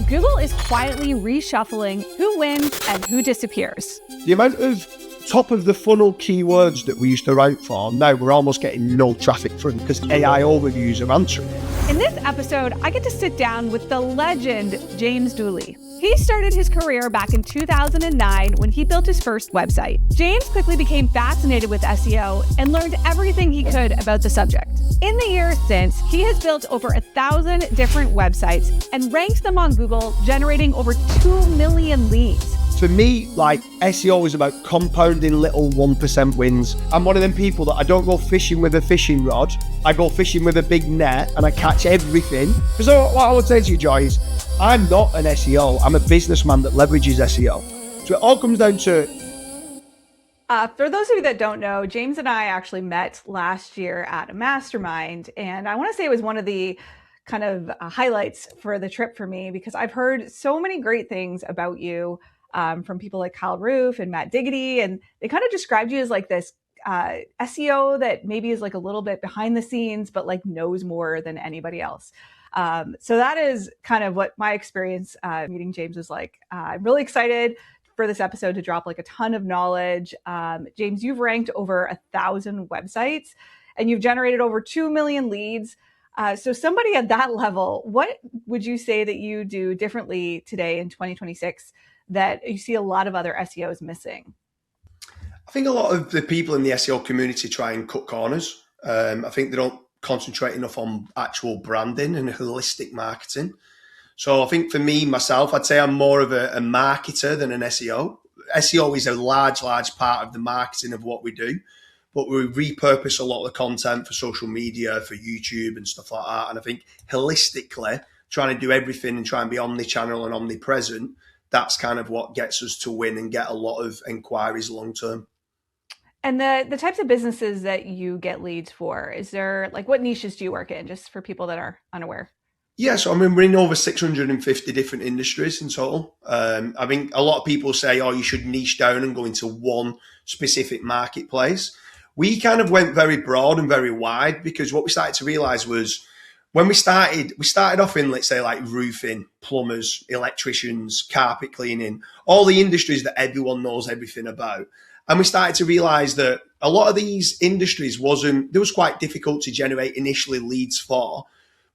Google is quietly reshuffling who wins and who disappears. The amount of top of the funnel keywords that we used to rank for, now we're almost getting no traffic from because AI overviews are answering it. In this episode, I get to sit down with the legend, James Dooley. He started his career back in 2009 when he built his first website. James quickly became fascinated with SEO and learned everything he could about the subject. In the years since, he has built over 1,000 different websites and ranked them on Google, generating over 2 million leads. For me, like, SEO is about compounding little 1% wins. I'm one of them people that I don't go fishing with a fishing rod. I go fishing with a big net and I catch everything. Because what I would say to you, Joy, is I'm not an SEO. I'm a businessman that leverages SEO. So it all comes down to... For those of you that don't know, James and I actually met last year at a mastermind. And I want to say it was one of the kind of highlights for the trip for me, because I've heard so many great things about you from people like Kyle Roof and Matt Diggity. And they kind of described you as like this SEO that maybe is like a little bit behind the scenes, but like knows more than anybody else. So that is kind of what my experience meeting James was like. I'm really excited for this episode to drop like a ton of knowledge. James, you've ranked over 1,000 websites and you've generated over 2 million leads. So somebody at that level, what would you say that you do differently today in 2026 that you see a lot of other SEOs missing? I think a lot of the people in the SEO community try and cut corners. I think they don't concentrate enough on actual branding and holistic marketing. So I think for me, myself, I'd say I'm more of a marketer than an SEO. SEO is a large part of the marketing of what we do, but we repurpose a lot of the content for social media, for YouTube and stuff like that. And I think holistically, trying to do everything and try and be omnichannel and omnipresent, that's kind of what gets us to win and get a lot of enquiries long term. And the types of businesses that you get leads for, is there, like, what niches do you work in, just for people that are unaware? Yeah, so I mean, we're in over 650 different industries in total. I think a lot of people say, oh, you should niche down and go into one specific marketplace. We kind of went very broad and very wide, because what we started to realize was when we started off in, let's say, like roofing, plumbers, electricians, carpet cleaning, all the industries that everyone knows everything about. And we started to realize that a lot of these industries was quite difficult to generate initially leads for.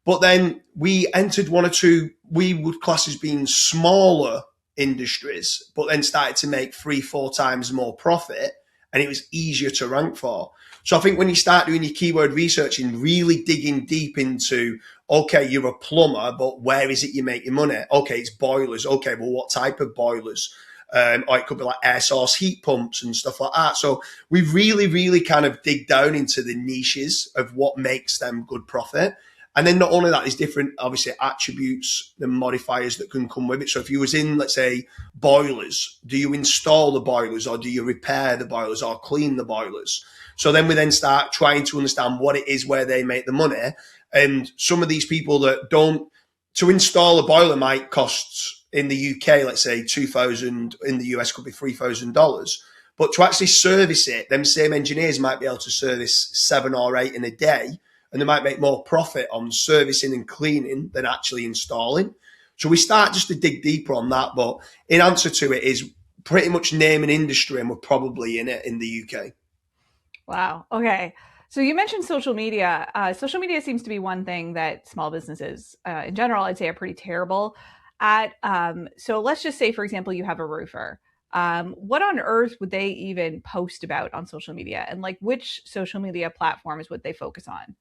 But then we entered one or two we would class as being smaller industries, but then started to make 3-4 times more profit, and it was easier to rank for. So I think when you start doing your keyword research and really digging deep into, okay, you're a plumber, but where is it you make your money? Okay, it's boilers. Okay, well, what type of boilers? Or it could be like air source heat pumps and stuff like that. So we really kind of dig down into the niches of what makes them good profit. And then not only that, there's different, obviously, attributes and modifiers that can come with it. So if you was in, let's say, boilers, do you install the boilers, or do you repair the boilers or clean the boilers? So then we then start trying to understand what it is where they make the money. And some of these people that don't, to install a boiler might cost in the UK, let's say $2,000, in the US could be $3,000. But to actually service it, them same engineers might be able to service 7 or 8 in a day. And they might make more profit on servicing and cleaning than actually installing. So we start just to dig deeper on that. But in answer to it is pretty much name an industry and we're probably in it in the UK. Wow. Okay. So you mentioned social media. Social media seems to be one thing that small businesses in general, I'd say, are pretty terrible at. So let's just say, for example, you have a roofer. What on earth would they even post about on social media? And like, which social media platforms would they focus on?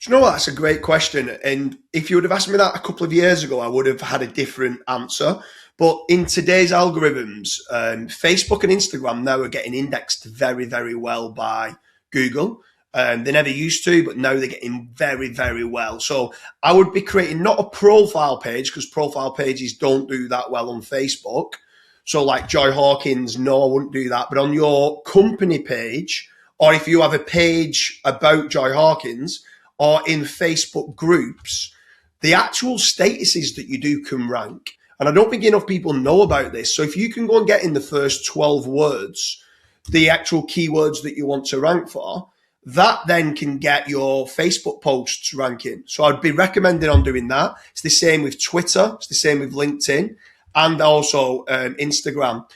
Do you know what? That's a great question. And if you would have asked me that a couple of years ago, I would have had a different answer. But in today's algorithms, Facebook and Instagram now are getting indexed very, very well by Google. They never used to, but now they're getting very, very well. So I would be creating not a profile page, because profile pages don't do that well on Facebook. So like Joy Hawkins, no, I wouldn't do that. But on your company page, or if you have a page about Joy Hawkins, or in Facebook groups, the actual statuses that you do can rank. And I don't think enough people know about this. So if you can go and get in the first 12 words, the actual keywords that you want to rank for, that then can get your Facebook posts ranking. So I'd be recommending on doing that. It's the same with Twitter. It's the same with LinkedIn and also Instagram.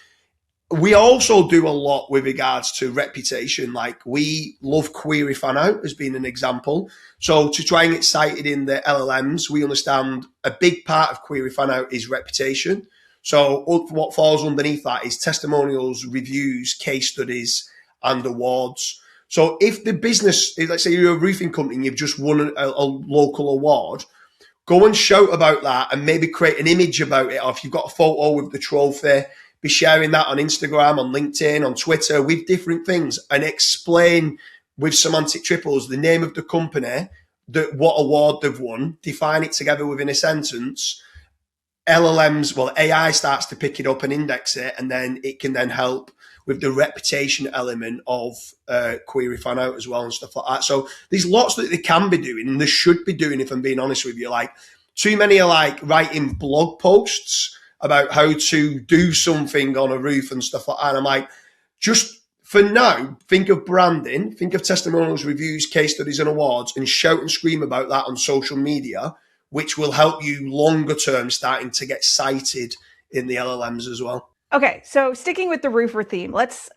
We also do a lot with regards to reputation. Like we love query fan out as being an example. So to try and get cited in the LLMs, we understand a big part of query fan out is reputation. So what falls underneath that is testimonials, reviews, case studies, and awards. So if the business, let's say you're a roofing company and you've just won a local award, go and shout about that and maybe create an image about it. Or if you've got a photo with the trophy, be sharing that on Instagram, on LinkedIn, on Twitter with different things and explain with semantic triples the name of the company, what award they've won, define it together within a sentence. LLMs, well, AI starts to pick it up and index it, and then it can then help with the reputation element of query fan out as well and stuff like that. So there's lots that they can be doing and they should be doing, if I'm being honest with you. Like too many are like writing blog posts about how to do something on a roof and stuff like that. And I'm like, just for now, think of branding, think of testimonials, reviews, case studies and awards and shout and scream about that on social media, which will help you longer term starting to get cited in the LLMs as well. Okay, so sticking with the roofer theme, let's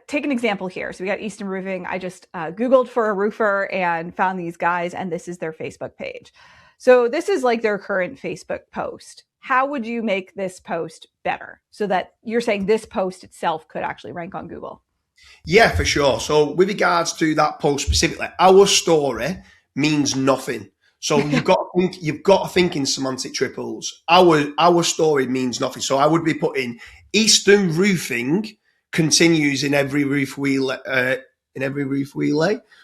take an example here. So we got Easton Roofing. I just Googled for a roofer and found these guys, and this is their Facebook page. So this is like their current Facebook post. How would you make this post better so that you're saying this post itself could actually rank on Google? Yeah, for sure. So with regards to that post specifically, our story means nothing. So you've got to think in semantic triples. Our story means nothing. So I would be putting Eastern Roofing continues in every roof we lay.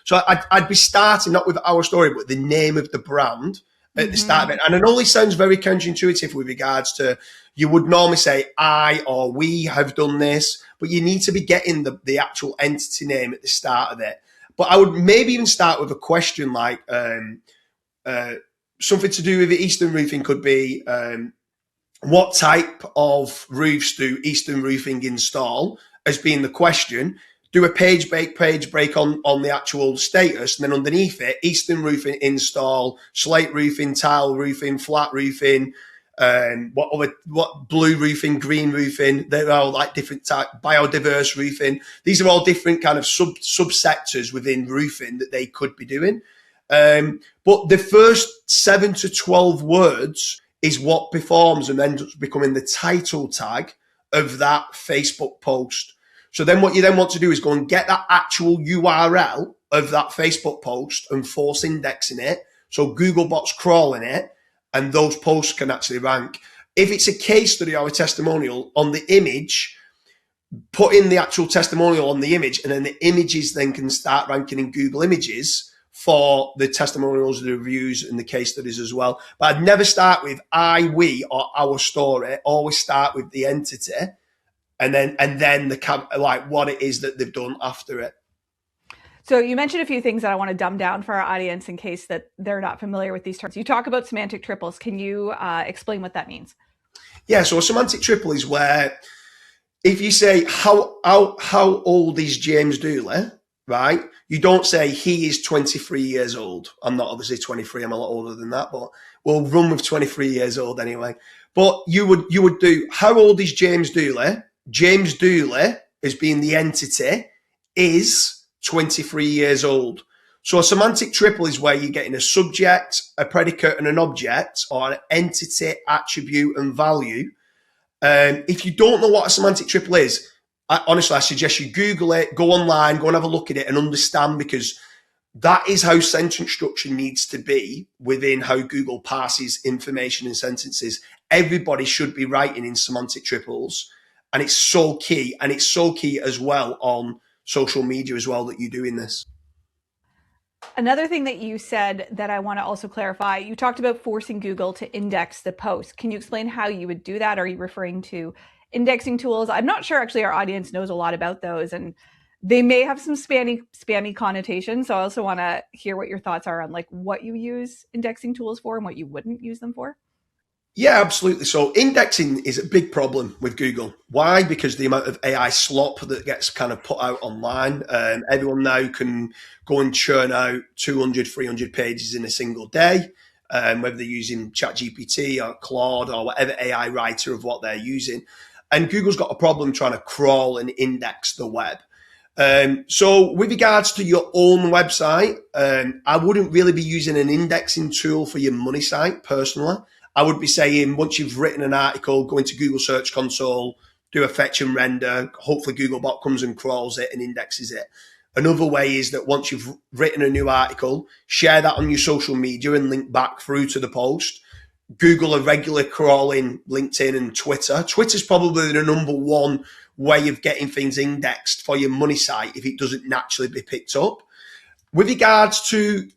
So I'd be starting not with our story, but the name of the brand at the start of it. And it only sounds very counterintuitive with regards to, you would normally say I or we have done this, but you need to be getting the actual entity name at the start of it. But I would maybe even start with a question like something to do with the Eastern Roofing could be, what type of roofs do Eastern Roofing install, as being the question. Do a page break on the actual status, and then underneath it, Eastern Roofing install, slate roofing, tile roofing, flat roofing, what blue roofing, green roofing. They're all like different type, biodiverse roofing. These are all different kind of subsectors within roofing that they could be doing. But the first 7 to 12 words is what performs and ends up becoming the title tag of that Facebook post. So then what you then want to do is go and get that actual URL of that Facebook post and force indexing it. So Googlebot's crawling it and those posts can actually rank. If it's a case study or a testimonial on the image, put in the actual testimonial on the image, and then the images then can start ranking in Google Images for the testimonials, the reviews, and the case studies as well. But I'd never start with I, we, or our story. Always start with the entity, and then the like what it is that they've done after it. So you mentioned a few things that I want to dumb down for our audience in case that they're not familiar with these terms. You talk about semantic triples. Can you explain what that means? Yeah, so a semantic triple is where if you say how old is James Dooley, right? You don't say he is 23 years old. I'm not obviously 23. I'm a lot older than that, but we'll run with 23 years old anyway. But you would do, how old is James Dooley? James Dooley, as being the entity, is 23 years old. So a semantic triple is where you're getting a subject, a predicate, and an object, or an entity, attribute, and value. If you don't know what a semantic triple is, honestly, I suggest you Google it, go online, go and have a look at it and understand, because that is how sentence structure needs to be within how Google parses information in sentences. Everybody should be writing in semantic triples. And it's so key. And it's so key as well on social media as well that you're doing this. Another thing that you said that I want to also clarify, you talked about forcing Google to index the post. Can you explain how you would do that? Are you referring to indexing tools? I'm not sure actually our audience knows a lot about those, and they may have some spammy connotations. So I also want to hear what your thoughts are on like what you use indexing tools for and what you wouldn't use them for. Yeah, absolutely. So indexing is a big problem with Google. Why? Because the amount of AI slop that gets kind of put out online. Everyone now can go and churn out 200, 300 pages in a single day, whether they're using ChatGPT or Claude or whatever AI writer of what they're using. And Google's got a problem trying to crawl and index the web. So with regards to your own website, I wouldn't really be using an indexing tool for your money site personally. I would be saying once you've written an article, go into Google Search Console, do a fetch and render. Hopefully Googlebot comes and crawls it and indexes it. Another way is that once you've written a new article, share that on your social media and link back through to the post. Google are regularly crawling LinkedIn and Twitter. Twitter's probably the number one way of getting things indexed for your money site if it doesn't naturally be picked up. With regards to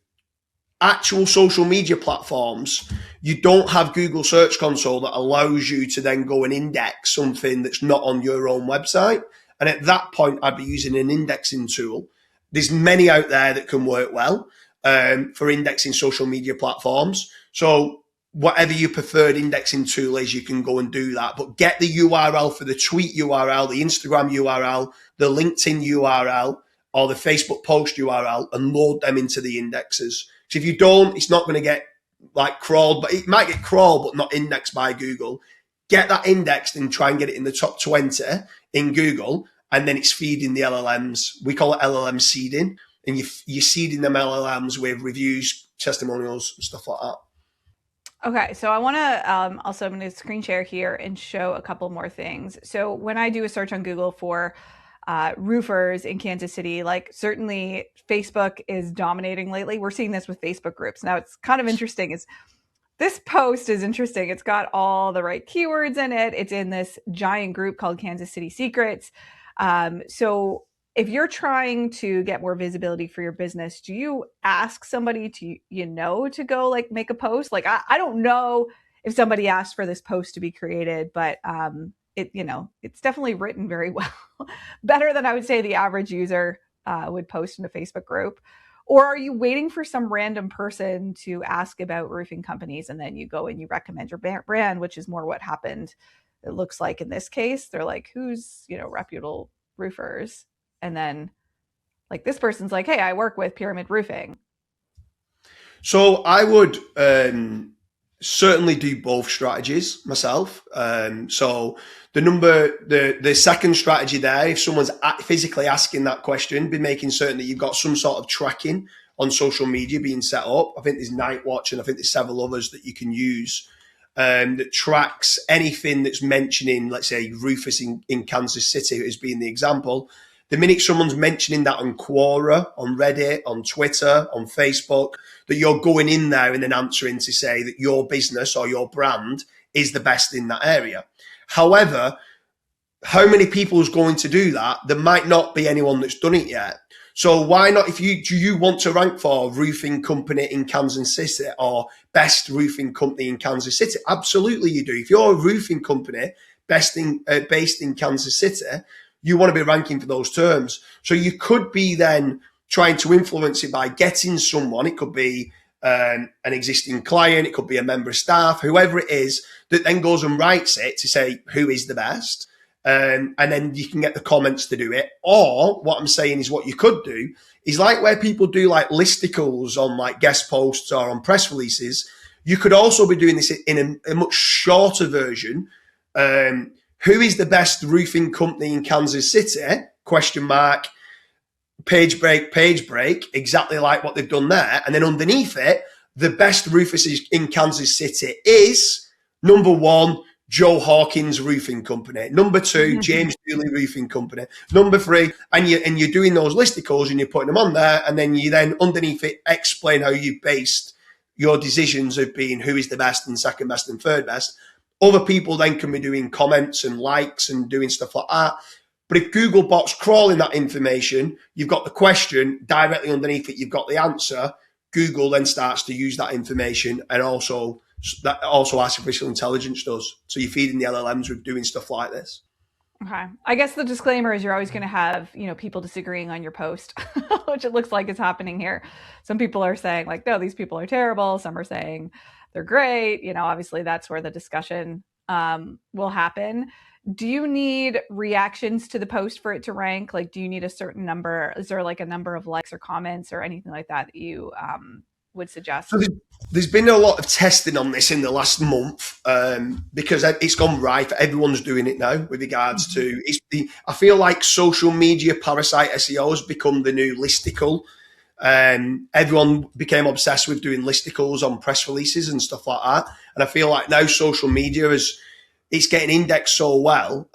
actual social media platforms, you don't have Google Search Console that allows you to then go and index something that's not on your own website. And at that point, I'd be using an indexing tool. There's many out there that can work well for indexing social media platforms. So whatever your preferred indexing tool is, you can go and do that. But get the URL for the tweet URL, the Instagram URL, the LinkedIn URL, or the Facebook post URL and load them into the indexes. So if you don't, it's not going to get like crawled, but it might get crawled, but not indexed by Google. Get that indexed and try and get it in the top 20 in Google. And then it's feeding the LLMs. We call it LLM seeding. And you're seeding them LLMs with reviews, testimonials, and stuff like that. Okay, so I want to also, I'm going to screen share here and show a couple more things. So when I do a search on Google for roofers in Kansas City, like certainly Facebook is dominating lately. We're seeing this with Facebook groups. Now it's kind of interesting is this post is interesting. It's got all the right keywords in it. It's in this giant group called Kansas City Secrets. So if you're trying to get more visibility for your business, do you ask somebody to, to go like make a post? Like, I don't know if somebody asked for this post to be created, but it's definitely written very well, better than I would say the average user would post in a Facebook group. Or are you waiting for some random person to ask about roofing companies and then you go and you recommend your brand, which is more what happened. It looks like in this case, they're like, who's, reputable roofers? And then like this person's like, hey, I work with Pyramid Roofing. So I would certainly do both strategies myself. So the second strategy there, if someone's physically asking that question, be making certain that you've got some sort of tracking on social media being set up. I think there's Nightwatch and I think there's several others that you can use that tracks anything that's mentioning, let's say, roofers in Kansas City as being the example. The minute someone's mentioning that on Quora, on Reddit, on Twitter, on Facebook, that you're going in there and then answering to say that your business or your brand is the best in that area. However, how many people is going to do that? There might not be anyone that's done it yet. So why not, do you want to rank for roofing company in Kansas City or best roofing company in Kansas City? Absolutely you do. If you're a roofing company based in Kansas City, you want to be ranking for those terms. So you could be then trying to influence it by getting someone, it could be an existing client, it could be a member of staff, whoever it is, that then goes and writes it to say who is the best. And then you can get the comments to do it. Or what I'm saying is what you could do is like where people do like listicles on like guest posts or on press releases, you could also be doing this in a much shorter version. Who is the best roofing company in Kansas City? Question mark, page break, exactly like what they've done there. And then underneath it, the best roofers in Kansas City is number one, Joe Hawkins Roofing Company. Number two, James Dooley Roofing Company. Number three, and you're doing those listicles and you're putting them on there, and then you then underneath it explain how you based your decisions of being who is the best and second best and third best. Other people then can be doing comments and likes and doing stuff like that. But if Googlebot's crawling that information, you've got the question directly underneath it, you've got the answer. Google then starts to use that information, and also artificial intelligence does. So you're feeding the LLMs with doing stuff like this. Okay. I guess the disclaimer is you're always going to have, people disagreeing on your post, which it looks like is happening here. Some people are saying like, no, these people are terrible. Some are saying they're great. Obviously that's where the discussion will happen. Do you need reactions to the post for it to rank? Like, do you need a certain number? Is there like a number of likes or comments or anything like that you would suggest? So there's been a lot of testing on this in the last month because it's gone right. Everyone's doing it now with regards to I feel like social media parasite SEO has become the new listicle. Everyone became obsessed with doing listicles on press releases and stuff like that. And I feel like now social media it's getting indexed so well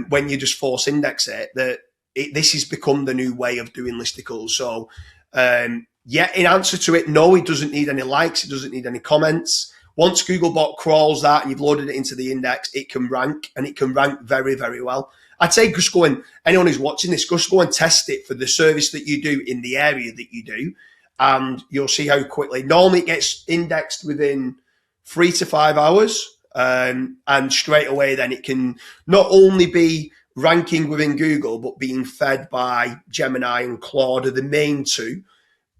when you just force index it that this has become the new way of doing listicles. So yeah, in answer to it, no, it doesn't need any likes. It doesn't need any comments. Once Googlebot crawls that and you've loaded it into the index, it can rank, and it can rank very, very well. I'd say just anyone who's watching this, just go and test it for the service that you do in the area that you do, and you'll see how quickly. Normally it gets indexed within 3 to 5 hours, and straight away then it can not only be ranking within Google, but being fed by Gemini and Claude are the main two.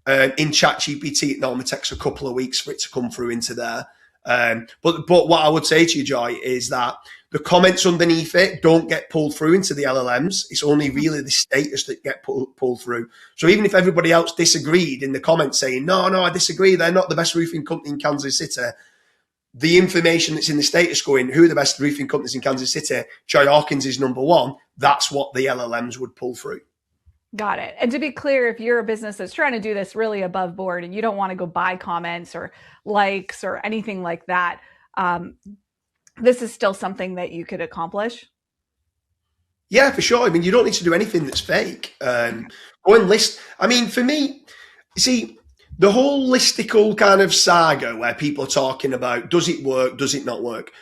In ChatGPT, it normally takes a couple of weeks for it to come through into there. But what I would say to you, Joy, is that the comments underneath it don't get pulled through into the LLMs. It's only really the status that get pulled through. So even if everybody else disagreed in the comments saying, no, I disagree, they're not the best roofing company in Kansas City, the information that's in the status going, who are the best roofing companies in Kansas City? Joy Hawkins is number one. That's what the LLMs would pull through. Got it. And to be clear, if you're a business that's trying to do this really above board and you don't want to go buy comments or likes or anything like that, this is still something that you could accomplish? Yeah, for sure. I mean, you don't need to do anything that's fake. Go and list. I mean, for me, see, the whole listicle kind of saga where people are talking about, does it work, does it not work?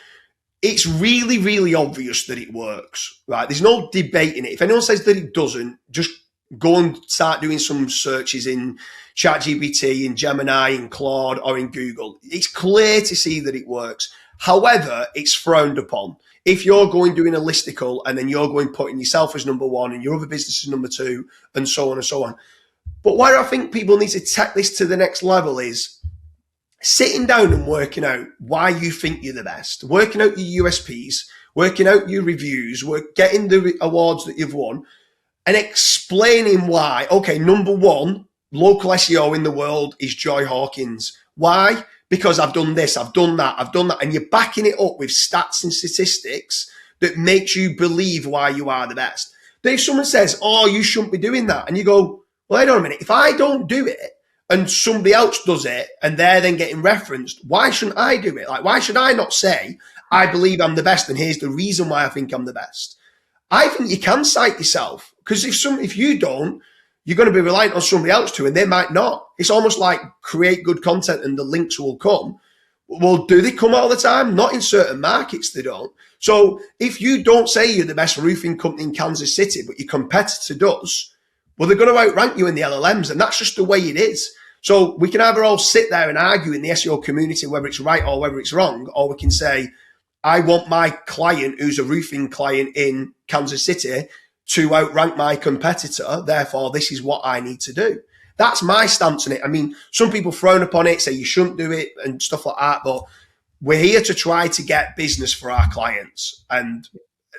It's really, really obvious that it works, right? There's no debating it. If anyone says that it doesn't, just go and start doing some searches in ChatGPT, in Gemini, in Claude, or in Google. It's clear to see that it works. However, it's frowned upon. If you're going doing a listicle and then you're going putting yourself as number one and your other business as number two and so on and so on. But where I think people need to take this to the next level is sitting down and working out why you think you're the best, working out your USPs, working out your reviews, getting the awards that you've won, and explaining why. Okay, number one, local SEO in the world is Joy Hawkins. Why? Because I've done this, I've done that. And you're backing it up with stats and statistics that makes you believe why you are the best. But if someone says, oh, you shouldn't be doing that, and you go, well, wait on a minute, if I don't do it and somebody else does it and they're then getting referenced, why shouldn't I do it? Like, why should I not say, I believe I'm the best and here's the reason why I think I'm the best? I think you can cite yourself, because if you don't, you're going to be reliant on somebody else to, and they might not. It's almost like create good content and the links will come. Well, do they come all the time? Not in certain markets, they don't. So if you don't say you're the best roofing company in Kansas City, but your competitor does, well, they're going to outrank you in the LLMs, and that's just the way it is. So we can either all sit there and argue in the SEO community whether it's right or whether it's wrong, or we can say, I want my client who's a roofing client in Kansas City to outrank my competitor. Therefore, this is what I need to do. That's my stance on it. I mean, some people frown upon it, say you shouldn't do it and stuff like that, but we're here to try to get business for our clients. And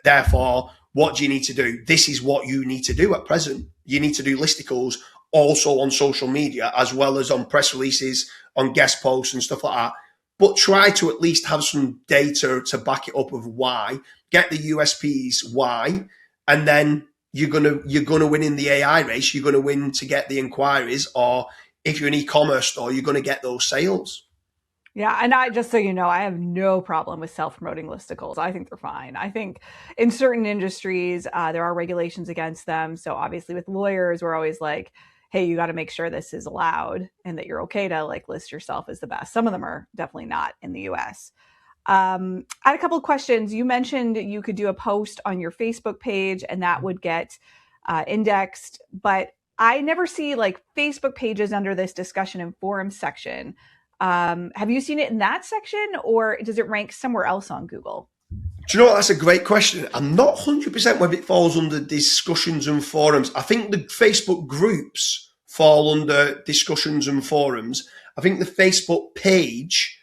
therefore, what do you need to do? This is what you need to do at present. You need to do listicles also on social media, as well as on press releases, on guest posts and stuff like that. But try to at least have some data to back it up of why, get the USPs, why, and then you're gonna win in the AI race. You're gonna win to get the inquiries, or if you're an e-commerce store, you're gonna get those sales. Yeah, and just so you know, I have no problem with self-promoting listicles. I think they're fine. I think in certain industries, there are regulations against them. So obviously with lawyers, we're always like, hey, you got to make sure this is allowed and that you're okay to like list yourself as the best. Some of them are definitely not in the US. I had a couple of questions. You mentioned you could do a post on your Facebook page and that would get indexed, but I never see like Facebook pages under this discussion and forum section. Have you seen it in that section, or does it rank somewhere else on Google? Do you know what? That's a great question. I'm not 100% whether it falls under discussions and forums. I think the Facebook groups fall under discussions and forums. I think the Facebook page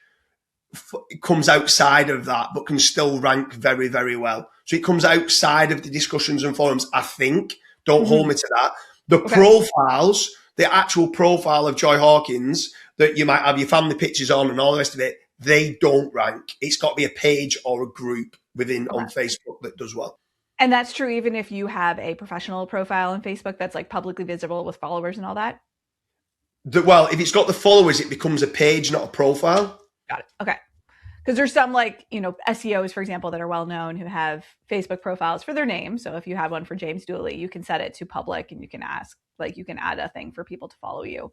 it comes outside of that, but can still rank very, very well. So it comes outside of the discussions and forums, I think. Don't hold me to that. The profiles, the actual profile of Joy Hawkins that you might have your family pictures on and all the rest of it, they don't rank. It's got to be a page or a group within on Facebook that does well. And that's true even if you have a professional profile on Facebook that's like publicly visible with followers and all that? Well, if it's got the followers, it becomes a page, not a profile. Got it. Okay. Because there's some like, SEOs, for example, that are well known who have Facebook profiles for their name. So if you have one for James Dooley, you can set it to public and you can you can add a thing for people to follow you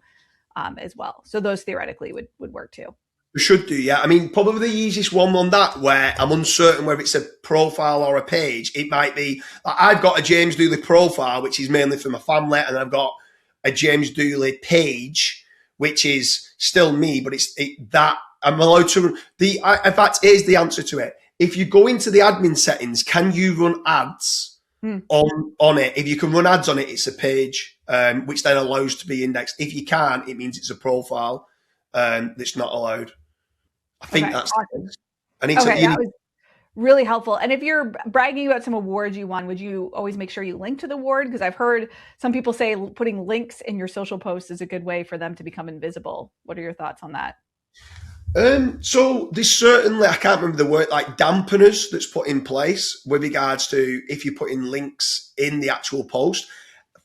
as well. So those theoretically would work too. We should do, yeah. I mean, probably the easiest one on that where I'm uncertain whether it's a profile or a page. It might be, like, I've got a James Dooley profile, which is mainly for my family, and I've got a James Dooley page, which is still me, but that I'm allowed to. In fact, here's the answer to it. If you go into the admin settings, can you run ads on it? If you can run ads on it, it's a page, which then allows to be indexed. If you can't, it means it's a profile that's not allowed. I think that's awesome. That was really helpful. And if you're bragging about some awards you won, would you always make sure you link to the award? Because I've heard some people say putting links in your social posts is a good way for them to become invisible. What are your thoughts on that? So there's certainly, I can't remember the word, like dampeners that's put in place with regards to if you put in links in the actual post.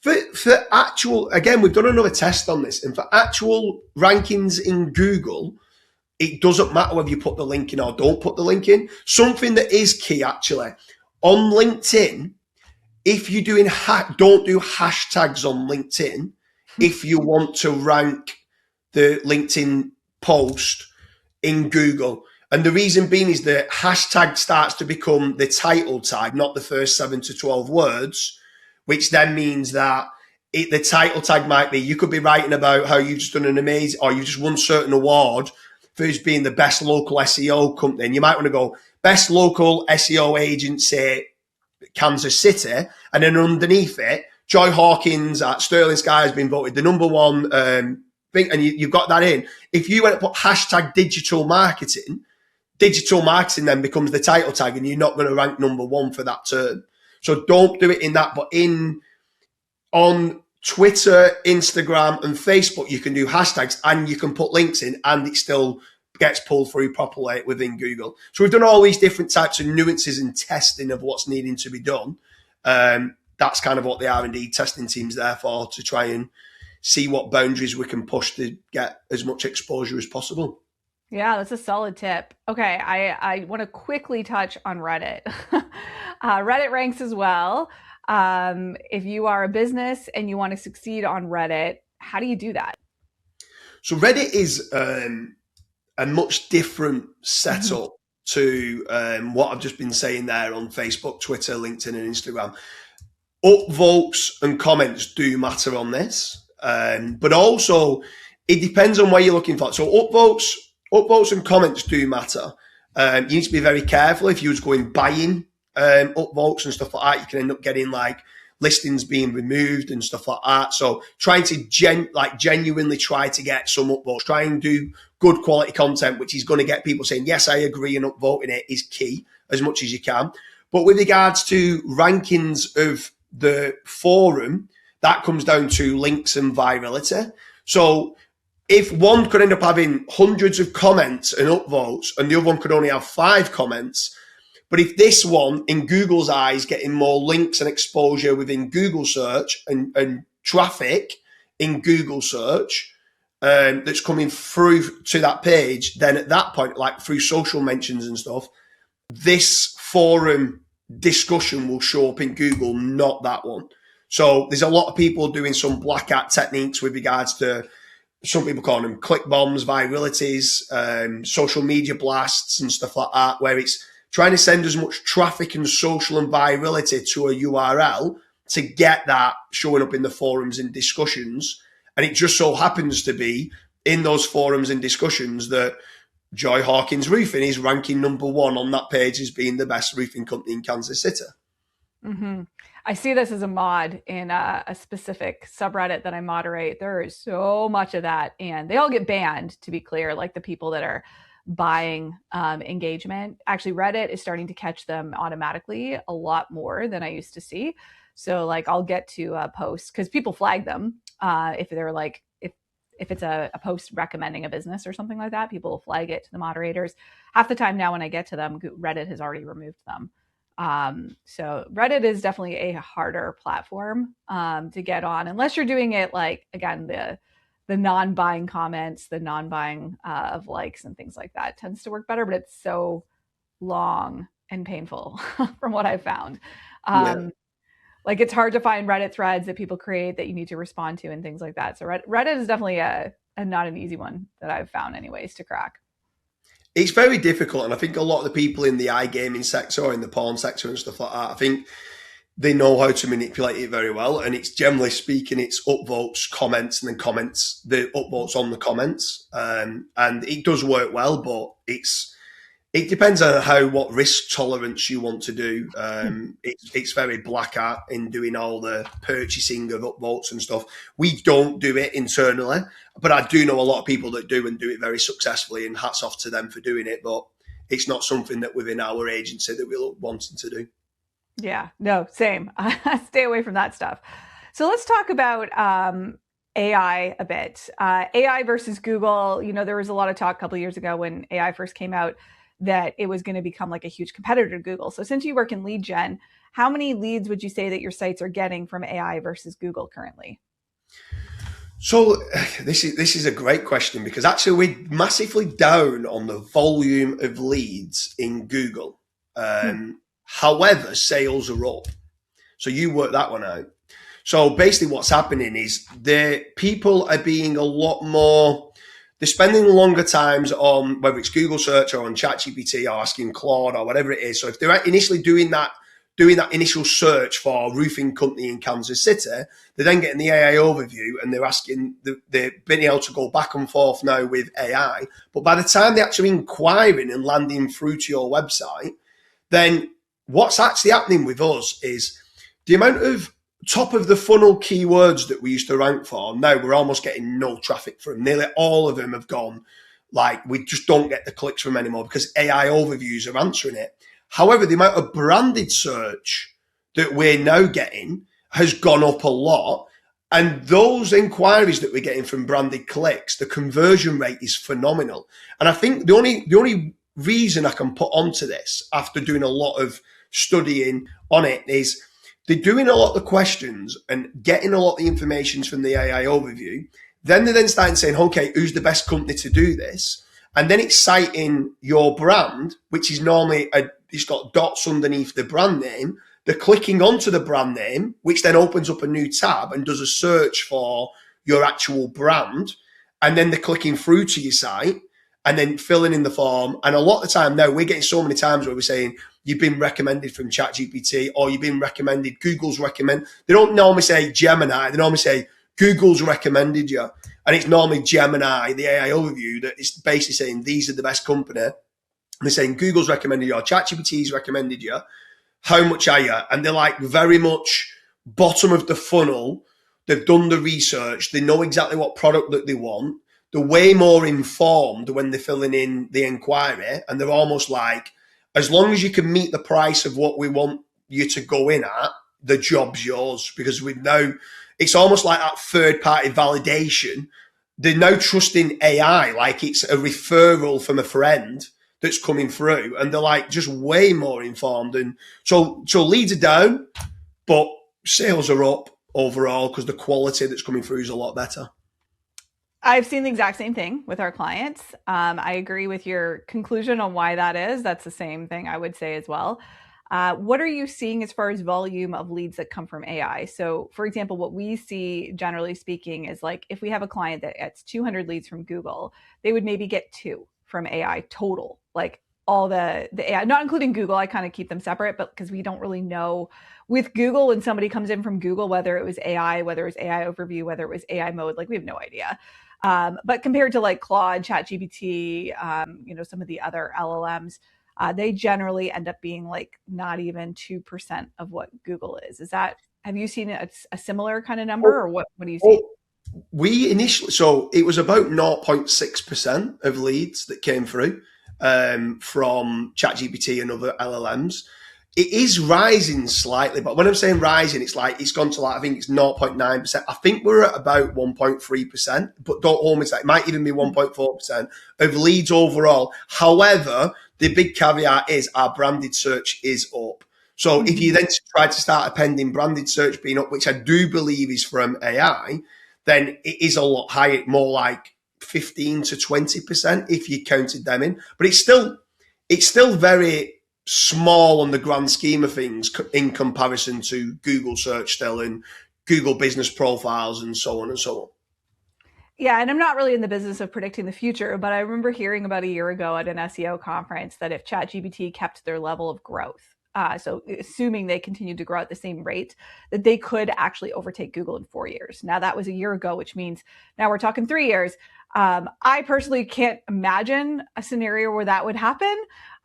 For actual, again, we've done another test on this, and for actual rankings in Google, it doesn't matter whether you put the link in or don't put the link in. Something that is key, actually, on LinkedIn, if you're doing, don't do hashtags on LinkedIn if you want to rank the LinkedIn post in Google. And the reason being is that hashtag starts to become the title tag, not the first 7 to 12 words, which then means that the title tag might be, you could be writing about how you've just done an amazing, or you've just won a certain award for being the best local SEO company. And you might want to go, best local SEO agency, Kansas City. And then underneath it, Joy Hawkins at Sterling Sky has been voted the number one thing. And you've got that in. If you went to put hashtag digital marketing then becomes the title tag and you're not going to rank number one for that term. So don't do it in that. But on Twitter, Instagram, and Facebook, you can do hashtags and you can put links in and it still gets pulled through properly within Google. So we've done all these different types of nuances and testing of what's needing to be done. That's kind of what the R&D testing team's there for, to try and see what boundaries we can push to get as much exposure as possible. Yeah, that's a solid tip. Okay, I want to quickly touch on Reddit. Reddit ranks as well. If you are a business and you want to succeed on Reddit, how do you do that? So Reddit is a much different setup to what I've just been saying there on Facebook, Twitter, LinkedIn, and Instagram. Upvotes and comments do matter on this, but also it depends on what you're looking for. So upvotes and comments do matter. You need to be very careful if you're going buying upvotes and stuff like that. You can end up getting like listings being removed and stuff like that. So trying to genuinely try to get some upvotes, try and do good quality content, which is going to get people saying, yes, I agree, and upvoting it is key as much as you can. But with regards to rankings of the forum, that comes down to links and virality. So if one could end up having hundreds of comments and upvotes and the other one could only have 5 comments, but if this one, in Google's eyes, getting more links and exposure within Google search and traffic in Google search that's coming through to that page, then at that point, like through social mentions and stuff, this forum discussion will show up in Google, not that one. So there's a lot of people doing some black hat techniques with regards to, some people call them click bombs, viralities, social media blasts and stuff like that, where it's trying to send as much traffic and social and virality to a URL to get that showing up in the forums and discussions. And it just so happens to be in those forums and discussions that Joy Hawkins Roofing is ranking number 1 on that page as being the best roofing company in Kansas City. Mm-hmm. I see this as a mod in a specific subreddit that I moderate. There is so much of that, and they all get banned, to be clear, like the people that are buying engagement. Actually, Reddit is starting to catch them automatically a lot more than I used to see. So like I'll get to a post because people flag them if they're like if it's a post recommending a business or something like that, people will flag it to the moderators. Half the time now when I get to them, Reddit has already removed them. So Reddit is definitely a harder platform to get on, unless you're doing it like, again, the non-buying comments, the non-buying of likes and things like that tends to work better, but it's so long and painful from what I've found. Yeah. Like it's hard to find Reddit threads that people create that you need to respond to and things like that. So Reddit is definitely a not an easy one that I've found anyways to crack. It's very difficult, and I think a lot of the people in the iGaming sector or in the porn sector and stuff like that, I think they know how to manipulate it very well. And it's generally speaking, it's upvotes, comments, and then comments, the upvotes on the comments, and it does work well, but it depends on what risk tolerance you want to do. It's very black art in doing all the purchasing of upvotes and stuff. We don't do it internally, but I do know a lot of people that do and do it very successfully, and hats off to them for doing it. But it's not something that within our agency that we're wanting to do. Yeah, no, same. Stay away from that stuff. So let's talk about AI a bit. AI versus Google. You know, there was a lot of talk a couple of years ago when AI first came out that it was going to become like a huge competitor to Google. So since you work in lead gen, how many leads would you say that your sites are getting from AI versus Google currently? So this is a great question, because actually we're massively down on the volume of leads in Google. However, sales are up. So you work that one out. So basically what's happening is the people are being a lot more, they're spending longer times on whether it's Google search or on ChatGPT or asking Claude or whatever it is. So if they're initially doing that initial search for roofing company in Kansas City, they're then getting the AI overview and they're being able to go back and forth now with AI. But by the time they're actually inquiring and landing through to your website, then what's actually happening with us is the amount of top of the funnel keywords that we used to rank for, now we're almost getting no traffic from. Nearly all of them have gone, like, we just don't get the clicks from anymore because AI overviews are answering it. However, the amount of branded search that we're now getting has gone up a lot. And those inquiries that we're getting from branded clicks, the conversion rate is phenomenal. And I think the only reason I can put onto this after doing a lot of studying on it is they're doing a lot of the questions and getting a lot of the information from the AI overview. Then they're starting saying, okay, who's the best company to do this? And then it's citing your brand, which is normally it's got dots underneath the brand name. They're clicking onto the brand name, which then opens up a new tab and does a search for your actual brand. And then they're clicking through to your site and then filling in the form. And a lot of the time now, we're getting so many times where we're saying, you've been recommended from ChatGPT, or you've been recommended, Google's recommend. They don't normally say Gemini, they normally say Google's recommended you. And it's normally Gemini, the AI overview, that is basically saying these are the best company. And they're saying Google's recommended you, or ChatGPT's recommended you. How much are you? And they're like very much bottom of the funnel. They've done the research. They know exactly what product that they want. They're way more informed when they're filling in the inquiry. And they're almost like, as long as you can meet the price of what we want you to go in at, the job's yours. Because we know it's almost like that third party validation. They're now trusting AI like it's a referral from a friend that's coming through, and they're like just way more informed. And so leads are down, but sales are up overall because the quality that's coming through is a lot better. I've seen the exact same thing with our clients. I agree with your conclusion on why that is. That's the same thing I would say as well. What are you seeing as far as volume of leads that come from AI? So, for example, what we see generally speaking is like if we have a client that gets 200 leads from Google, they would maybe get 2 from AI total, like all the AI, not including Google. I kind of keep them separate, but because we don't really know with Google, when somebody comes in from Google, whether it was AI, whether it was AI overview, whether it was AI mode, like we have no idea. But compared to like Claude, ChatGPT, some of the other LLMs, they generally end up being like not even 2% of what Google is. Have you seen a similar kind of number, or what do you see? we initially, so it was about 0.6% of leads that came through from ChatGPT and other LLMs. It is rising slightly, but when I'm saying rising, it's like it's gone to like I think it's 0.9%. I think we're at about 1.3%, but don't hold me to that. It might even be 1.4% of leads overall. However, the big caveat is our branded search is up. So if you then try to start appending branded search being up, which I do believe is from AI, then it is a lot higher, more like 15 to 20% if you counted them in. But it's still very small on the grand scheme of things in comparison to Google search still and Google business profiles and so on and so on. Yeah, and I'm not really in the business of predicting the future, but I remember hearing about a year ago at an SEO conference that if ChatGPT kept their level of growth, so assuming they continued to grow at the same rate, that they could actually overtake Google in 4 years. Now that was a year ago, which means now we're talking 3 years. I personally can't imagine a scenario where that would happen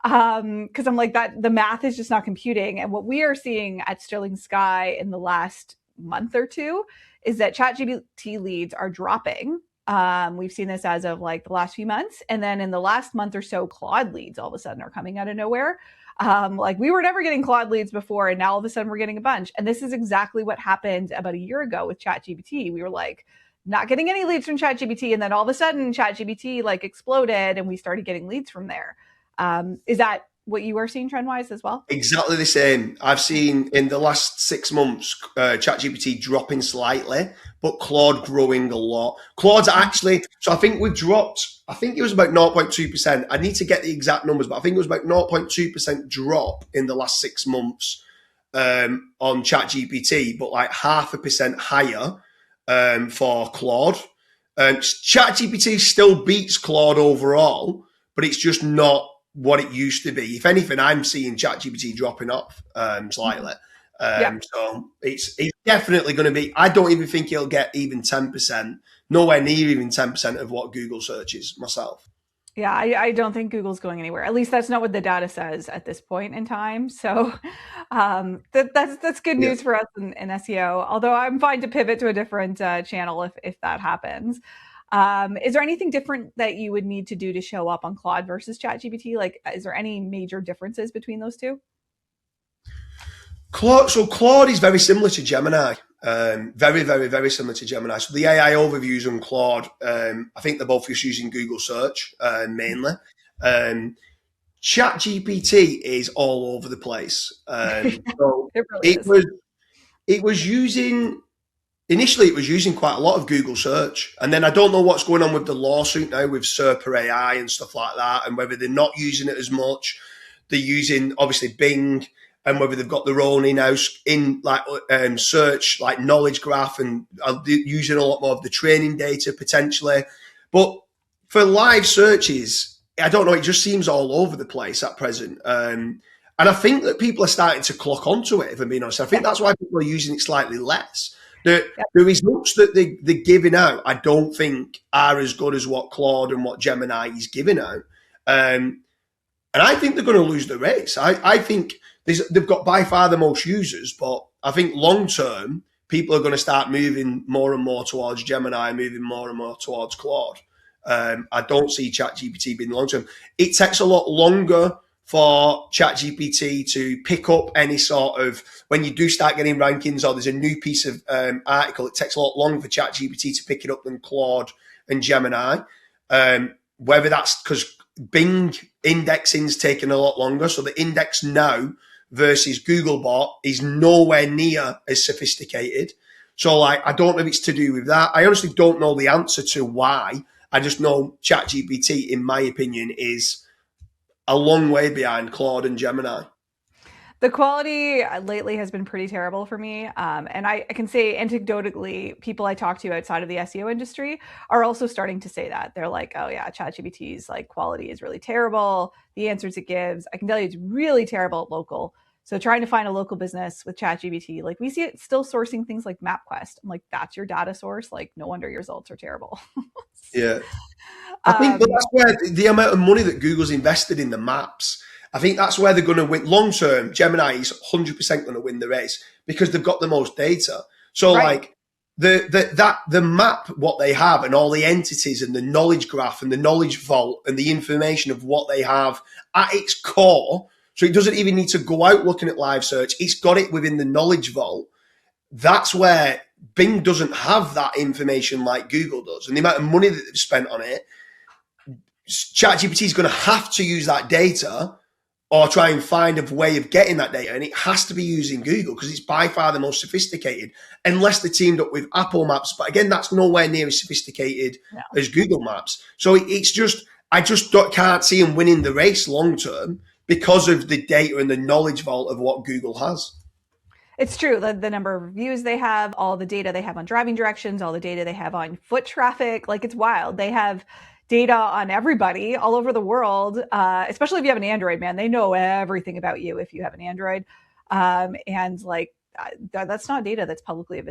because I'm like that. The math is just not computing. And what we are seeing at Sterling Sky in the last month or two is that ChatGPT leads are dropping. We've seen this as of like the last few months. And then in the last month or so, Claude leads all of a sudden are coming out of nowhere. Like we were never getting Claude leads before, and now all of a sudden we're getting a bunch. And this is exactly what happened about a year ago with ChatGPT. We were like not getting any leads from ChatGPT, and then all of a sudden ChatGPT like exploded, and we started getting leads from there. Is that what you are seeing trend-wise as well? Exactly the same. I've seen in the last 6 months ChatGPT dropping slightly, but Claude growing a lot. Claude's actually, so I think we've dropped, I think it was about 0.2%. I need to get the exact numbers, but I think it was about 0.2% drop in the last 6 months on ChatGPT, but like 0.5% higher for Claude. ChatGPT still beats Claude overall, but it's just not what it used to be. If anything, I'm seeing ChatGPT dropping off slightly. So it's definitely going to be, I don't even think it'll get even 10%, nowhere near even 10% of what Google searches myself. Yeah, I don't think Google's going anywhere. At least that's not what the data says at this point in time. So that's good news for us in SEO, although I'm fine to pivot to a different channel if that happens. Is there anything different that you would need to do to show up on Claude versus ChatGPT? Like, is there any major differences between those two? Claude is very similar to Gemini. Very, very, very similar to Gemini. So the AI overviews on Claude, I think they're both just using Google search mainly. ChatGPT is all over the place. So it was using. Initially, it was using quite a lot of Google search. And then I don't know what's going on with the lawsuit now with Serpa AI and stuff like that, and whether they're not using it as much. They're using, obviously, Bing, and whether they've got their own in-house search, like knowledge graph, and are using a lot more of the training data potentially. But for live searches, I don't know, it just seems all over the place at present. And I think that people are starting to clock onto it, if I'm being honest. I think that's why people are using it slightly less. The results that they're giving out, I don't think are as good as what Claude and what Gemini is giving out. And I think they're going to lose the race. I think they've got by far the most users, but I think long term, people are going to start moving more and more towards Gemini, moving more and more towards Claude. I don't see ChatGPT being long term. It takes a lot longer for ChatGPT to pick up any sort of, when you do start getting rankings or there's a new piece of article, it takes a lot longer for ChatGPT to pick it up than Claude and Gemini. Whether that's because Bing indexing's taken a lot longer, so the index now versus Googlebot is nowhere near as sophisticated. So like, I don't know if it's to do with that. I honestly don't know the answer to why. I just know ChatGPT, in my opinion, is a long way behind Claude and Gemini. The quality lately has been pretty terrible for me. And I can say anecdotally, people I talk to outside of the SEO industry are also starting to say that. They're like, oh yeah, ChatGPT's like quality is really terrible. The answers it gives, I can tell you it's really terrible at local. So trying to find a local business with ChatGPT, like we see it still sourcing things like MapQuest. I'm like, that's your data source? Like no wonder your results are terrible. Yeah. I think that's where the amount of money that Google's invested in the maps, I think that's where they're going to win. Long term, Gemini is 100% going to win the race because they've got the most data. So like the map, what they have, and all the entities and the knowledge graph and the knowledge vault and the information of what they have at its core. So it doesn't even need to go out looking at live search. It's got it within the knowledge vault. That's where Bing doesn't have that information like Google does. And the amount of money that they've spent on it, ChatGPT is going to have to use that data or try and find a way of getting that data. And it has to be using Google because it's by far the most sophisticated, unless they teamed up with Apple Maps. But again, that's nowhere near as sophisticated as Google Maps. So it's just, I just can't see them winning the race long term because of the data and the knowledge vault of what Google has. It's true. The number of reviews they have, all the data they have on driving directions, all the data they have on foot traffic, like it's wild. They have data on everybody all over the world, especially if you have an Android, man. They know everything about you if you have an Android. And like that's not data that's publicly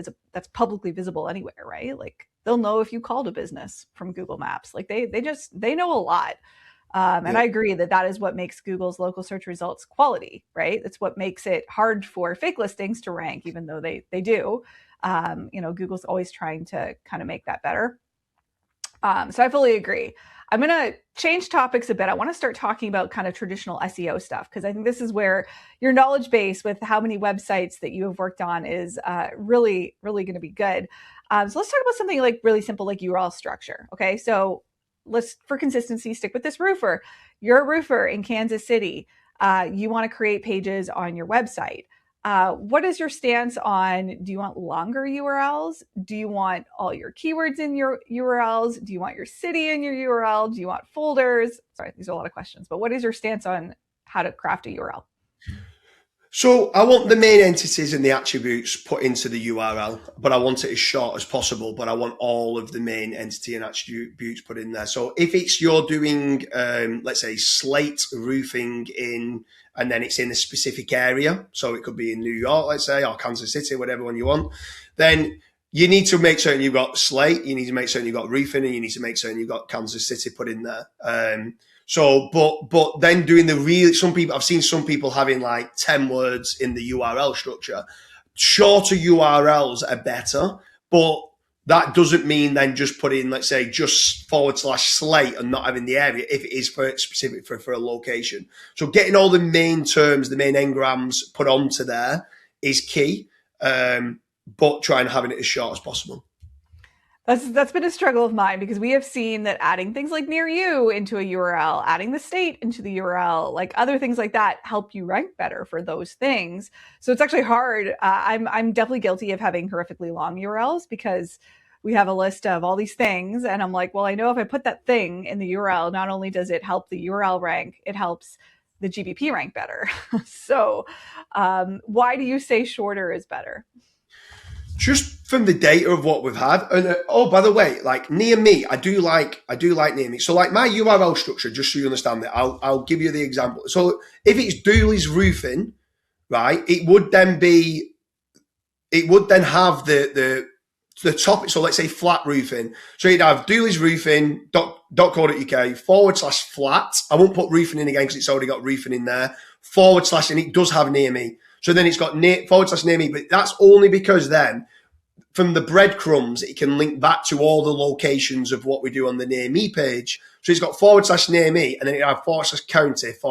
visible anywhere, right? Like they'll know if you called a business from Google Maps. Like they know a lot. And I agree that is what makes Google's local search results quality, right? It's what makes it hard for fake listings to rank, even though they do. Google's always trying to kind of make that better. So I fully agree. I'm going to change topics a bit. I want to start talking about kind of traditional SEO stuff, because I think this is where your knowledge base with how many websites that you have worked on is really, really going to be good. So let's talk about something like really simple, like URL structure. Okay, so let's, for consistency, stick with this roofer. You're a roofer in Kansas City. You want to create pages on your website. What is your stance on, do you want longer URLs? Do you want all your keywords in your URLs? Do you want your city in your URL? Do you want folders? Sorry, these are a lot of questions, but what is your stance on how to craft a URL? So I want the main entities and the attributes put into the URL, but I want it as short as possible, but I want all of the main entity and attributes put in there. So if it's you're doing, let's say, slate roofing in, and then it's in a specific area, so it could be in New York, let's say, or Kansas City, whatever one you want, then you need to make certain you've got slate, you need to make certain you've got roofing, and you need to make certain you've got Kansas City put in there. But then doing I've seen some people having like 10 words in the URL structure. Shorter URLs are better, but that doesn't mean then just put in, let's say, just /slate and not having the area if it is specific for a location. So getting all the main terms, the main engrams put onto there is key, but trying having it as short as possible. That's been a struggle of mine, because we have seen that adding things like near you into a URL, adding the state into the URL, like other things like that, help you rank better for those things. So it's actually hard. I'm definitely guilty of having horrifically long URLs, because we have a list of all these things, and I'm like, well, I know if I put that thing in the URL, not only does it help the URL rank, it helps the GBP rank better. So why do you say shorter is better? Just from the data of what we've had. And by the way, like near me, I do like near me. So like my URL structure, just so you understand that, I'll give you the example. So if it's Dooley's roofing, right, it would then have the topic. So let's say flat roofing. So you'd have Dooley's roofing.co.uk /flat. I won't put roofing in again because it's already got roofing in there, / and it does have near me. So then it's got / near me, but that's only because then from the breadcrumbs, it can link back to all the locations of what we do on the near me page. So it's got / near me, and then it have / county /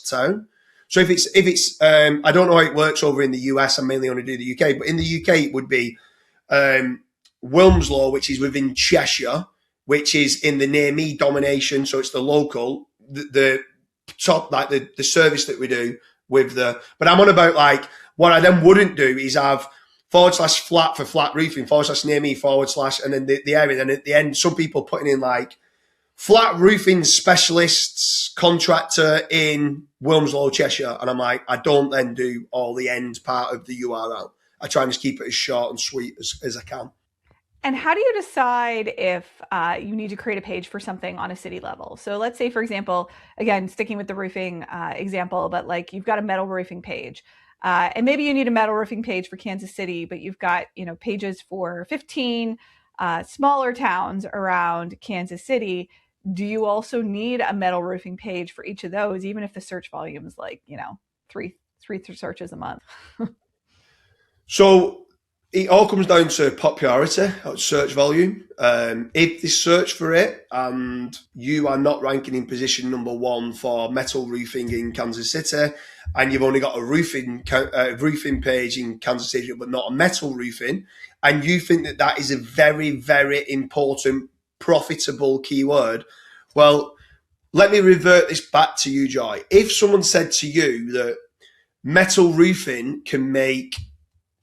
town. So if it's I don't know how it works over in the US, I mainly only do the UK, but in the UK it would be Wilmslow, which is within Cheshire, which is in the near me domination. So it's the local, the top, like the service that we do. But I'm on about like what I then wouldn't do is have / flat for flat roofing, / near me / and then the area. Then at the end, some people putting in like flat roofing specialists contractor in Wilmslow, Cheshire, and I'm like, I don't then do all the end part of the URL. I try and just keep it as short and sweet as I can. And how do you decide if you need to create a page for something on a city level? So let's say, for example, again, sticking with the roofing example, but like you've got a metal roofing page, and maybe you need a metal roofing page for Kansas City, but you've got, pages for 15 smaller towns around Kansas City. Do you also need a metal roofing page for each of those, even if the search volume is like, three searches a month? So It all comes down to popularity, search volume. If they search for it and you are not ranking in position number 1 for metal roofing in Kansas City, and you've only got a roofing page in Kansas City, but not a metal roofing, and you think that that is a very, very important, profitable keyword, well, let me revert this back to you, Joy. If someone said to you that metal roofing can make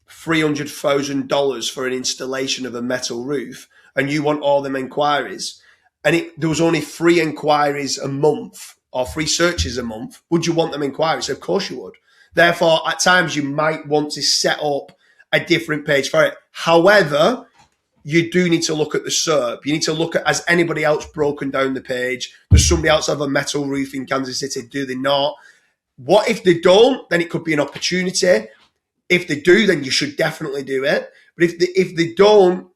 $300,000 for an installation of a metal roof, and you want all them enquiries, and there was only 3 enquiries a month or 3 searches a month, would you want them enquiries? Of course you would. Therefore, at times you might want to set up a different page for it. However, you do need to look at the SERP. You need to look at, has anybody else broken down the page? Does somebody else have a metal roof in Kansas City? Do they not? What if they don't? Then it could be an opportunity. If they do, then you should definitely do it. But if they don't,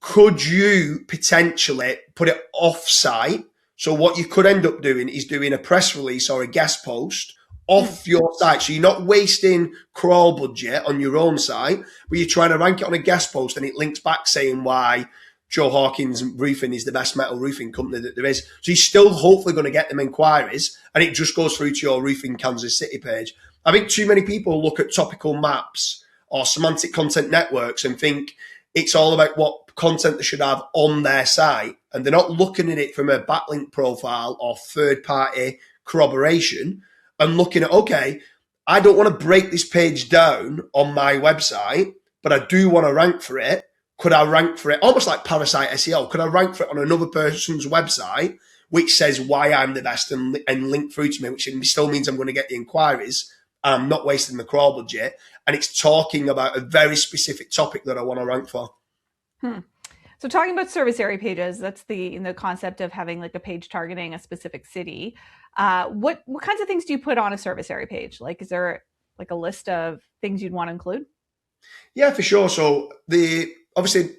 could you potentially put it off-site? So what you could end up doing is doing a press release or a guest post off your site. So you're not wasting crawl budget on your own site, but you're trying to rank it on a guest post, and it links back saying why Joe Hawkins Roofing is the best metal roofing company that there is. So you're still hopefully going to get them inquiries, and it just goes through to your Roofing Kansas City page. I think too many people look at topical maps or semantic content networks and think it's all about what content they should have on their site, and they're not looking at it from a backlink profile or third-party corroboration and looking at, okay, I don't want to break this page down on my website, but I do want to rank for it. Could I rank for it? Almost like parasite SEO. Could I rank for it on another person's website, which says why I'm the best and link through to me, which still means I'm going to get the inquiries. I'm not wasting the crawl budget. And it's talking about a very specific topic that I want to rank for. So talking about service area pages, that's the concept of having like a page targeting a specific city. What kinds of things do you put on a service area page? Like, is there like a list of things you'd want to include? Yeah, for sure. So obviously,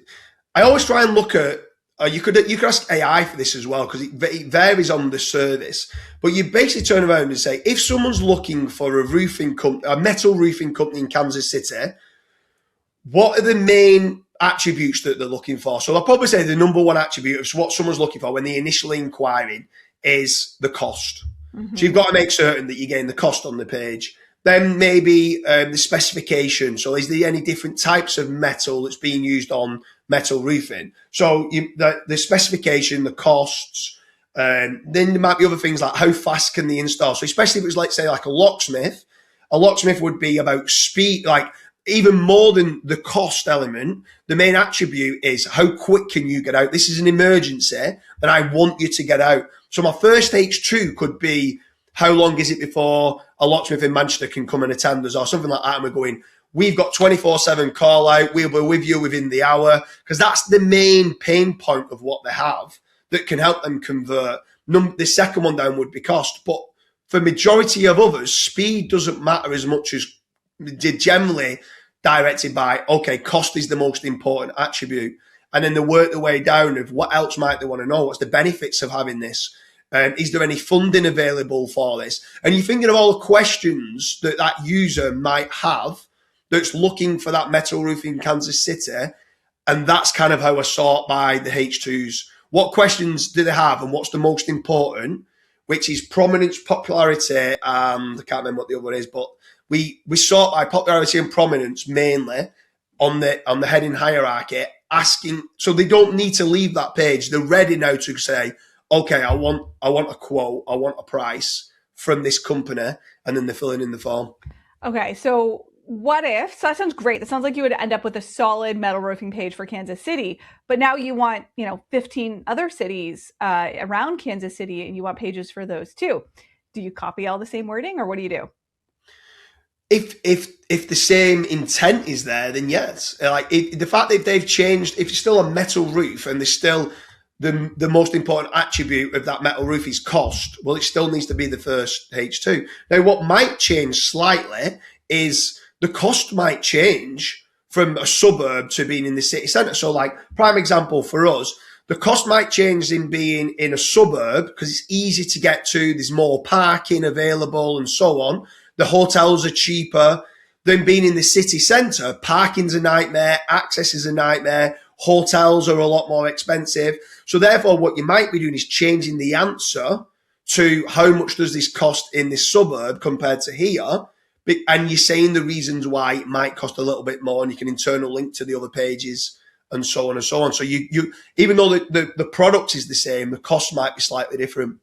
I always try and look at. You could ask AI for this as well, because it varies on the service. But you basically turn around and say, if someone's looking for a metal roofing company in Kansas City, what are the main attributes that they're looking for? So I'll probably say the number 1 attribute of what someone's looking for when they're initially inquiring is the cost. Mm-hmm. So you've got to make certain that you're getting the cost on the page. Then maybe the specification. So is there any different types of metal that's being used on metal roofing? So the specification, the costs, then there might be other things like how fast can they install? So especially if it was like, say, like a locksmith would be about speed, like even more than the cost element. The main attribute is how quick can you get out? This is an emergency and I want you to get out. So my first H2 could be, how long is it before a locksmith in Manchester can come and attend us or something like that? And we're going, we've got 24/7 call out. We'll be with you within the hour, because that's the main pain point of what they have that can help them convert. The second one down would be cost. But for majority of others, speed doesn't matter as much as they're generally directed by, okay, cost is the most important attribute. And then they work their way down of what else might they want to know? What's the benefits of having this? Is there any funding available for this? And you're thinking of all the questions that user might have that's looking for that metal roof in Kansas City. And that's kind of how I sort by the H2s. What questions do they have, and what's the most important, which is prominence, popularity, and I can't remember what the other one is, but we sort by popularity and prominence mainly on the heading hierarchy, asking, so they don't need to leave that page. They're ready now to say, okay, I want a quote, I want a price from this company, and then they're filling in the form. Okay, so what if, so that sounds great. That sounds like you would end up with a solid metal roofing page for Kansas City, but now you want, 15 other cities around Kansas City, and you want pages for those too. Do you copy all the same wording, or what do you do? If the same intent is there, then yes. Like the fact that they've changed, if it's still a metal roof and there's still the most important attribute of that metal roof is cost, well, it still needs to be the first H2. Now, what might change slightly is the cost might change from a suburb to being in the city centre. So like prime example for us, the cost might change in being in a suburb because it's easy to get to, there's more parking available and so on. The hotels are cheaper. than being in the city centre. Parking's a nightmare, access is a nightmare, hotels are a lot more expensive. So therefore, what you might be doing is changing the answer to how much does this cost in this suburb compared to here, and you're saying the reasons why it might cost a little bit more, and you can internal link to the other pages and so on and so on. So you even though the product is the same, the cost might be slightly different.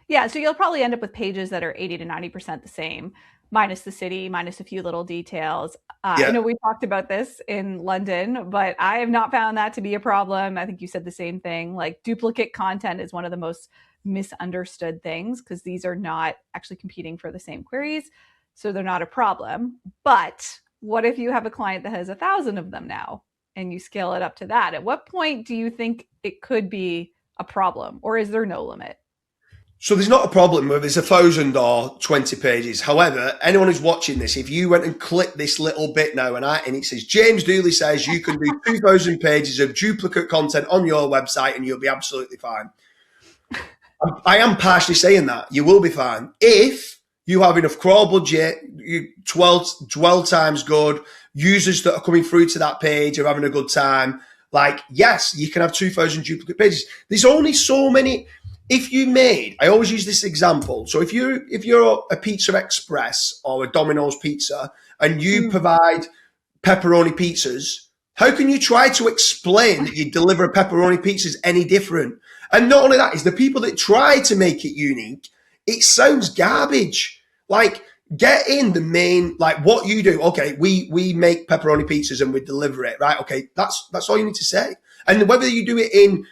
Yeah, so you'll probably end up with pages that are 80 to 90% the same, minus the city, minus a few little details. I know we talked about this in London, but I have not found that to be a problem. I think you said the same thing. Like, duplicate content is one of the most misunderstood things, because these are not actually competing for the same queries, so they're not a problem. But what if you have a client that has 1,000 of them now and you scale it up to that? At what point do you think it could be a problem, or is there no limit? So there's not a problem whether it's 1,000 or 20 pages. However, anyone who's watching this, if you went and clicked this little bit now and it says, James Dooley says you can do 2,000 pages of duplicate content on your website and you'll be absolutely fine. I am partially saying that. You will be fine. If you have enough crawl budget, dwell time's good, users that are coming through to that page are having a good time, like, yes, you can have 2,000 duplicate pages. There's only so many. If you made, I always use this example. So if you're a Pizza Express or a Domino's Pizza and you provide pepperoni pizzas, how can you try to explain that you deliver pepperoni pizzas any different? And not only that, is the people that try to make it unique, it sounds garbage. Like, get in the main, like what you do. Okay, we make pepperoni pizzas and we deliver it, right? Okay, that's all you need to say. And whether you do it in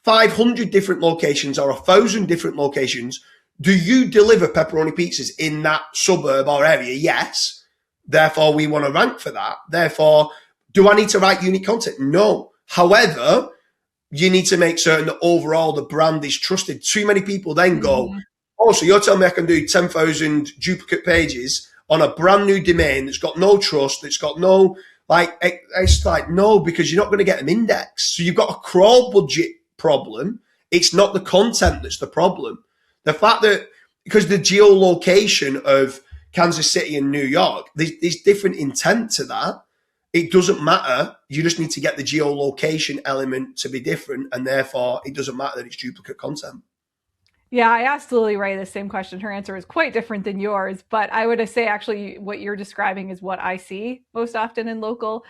500 different locations or 1,000 different locations, do you deliver pepperoni pizzas in that suburb or area? Yes. Therefore, we want to rank for that. Therefore, do I need to write unique content? No. However, you need to make certain that overall the brand is trusted. Too many people then go, oh, so you're telling me I can do 10,000 duplicate pages on a brand new domain that's got no trust, that's got no, like, it's like, no, because you're not going to get them indexed. So you've got a crawl budget problem. It's not the content that's the problem. The fact that, because the geolocation of Kansas City and New York, there's different intent to that. It doesn't matter. You just need to get the geolocation element to be different, and therefore it doesn't matter that it's duplicate content. Yeah, I asked Lily Ray the same question. Her answer is quite different than yours, but I would say actually what you're describing is what I see most often in local.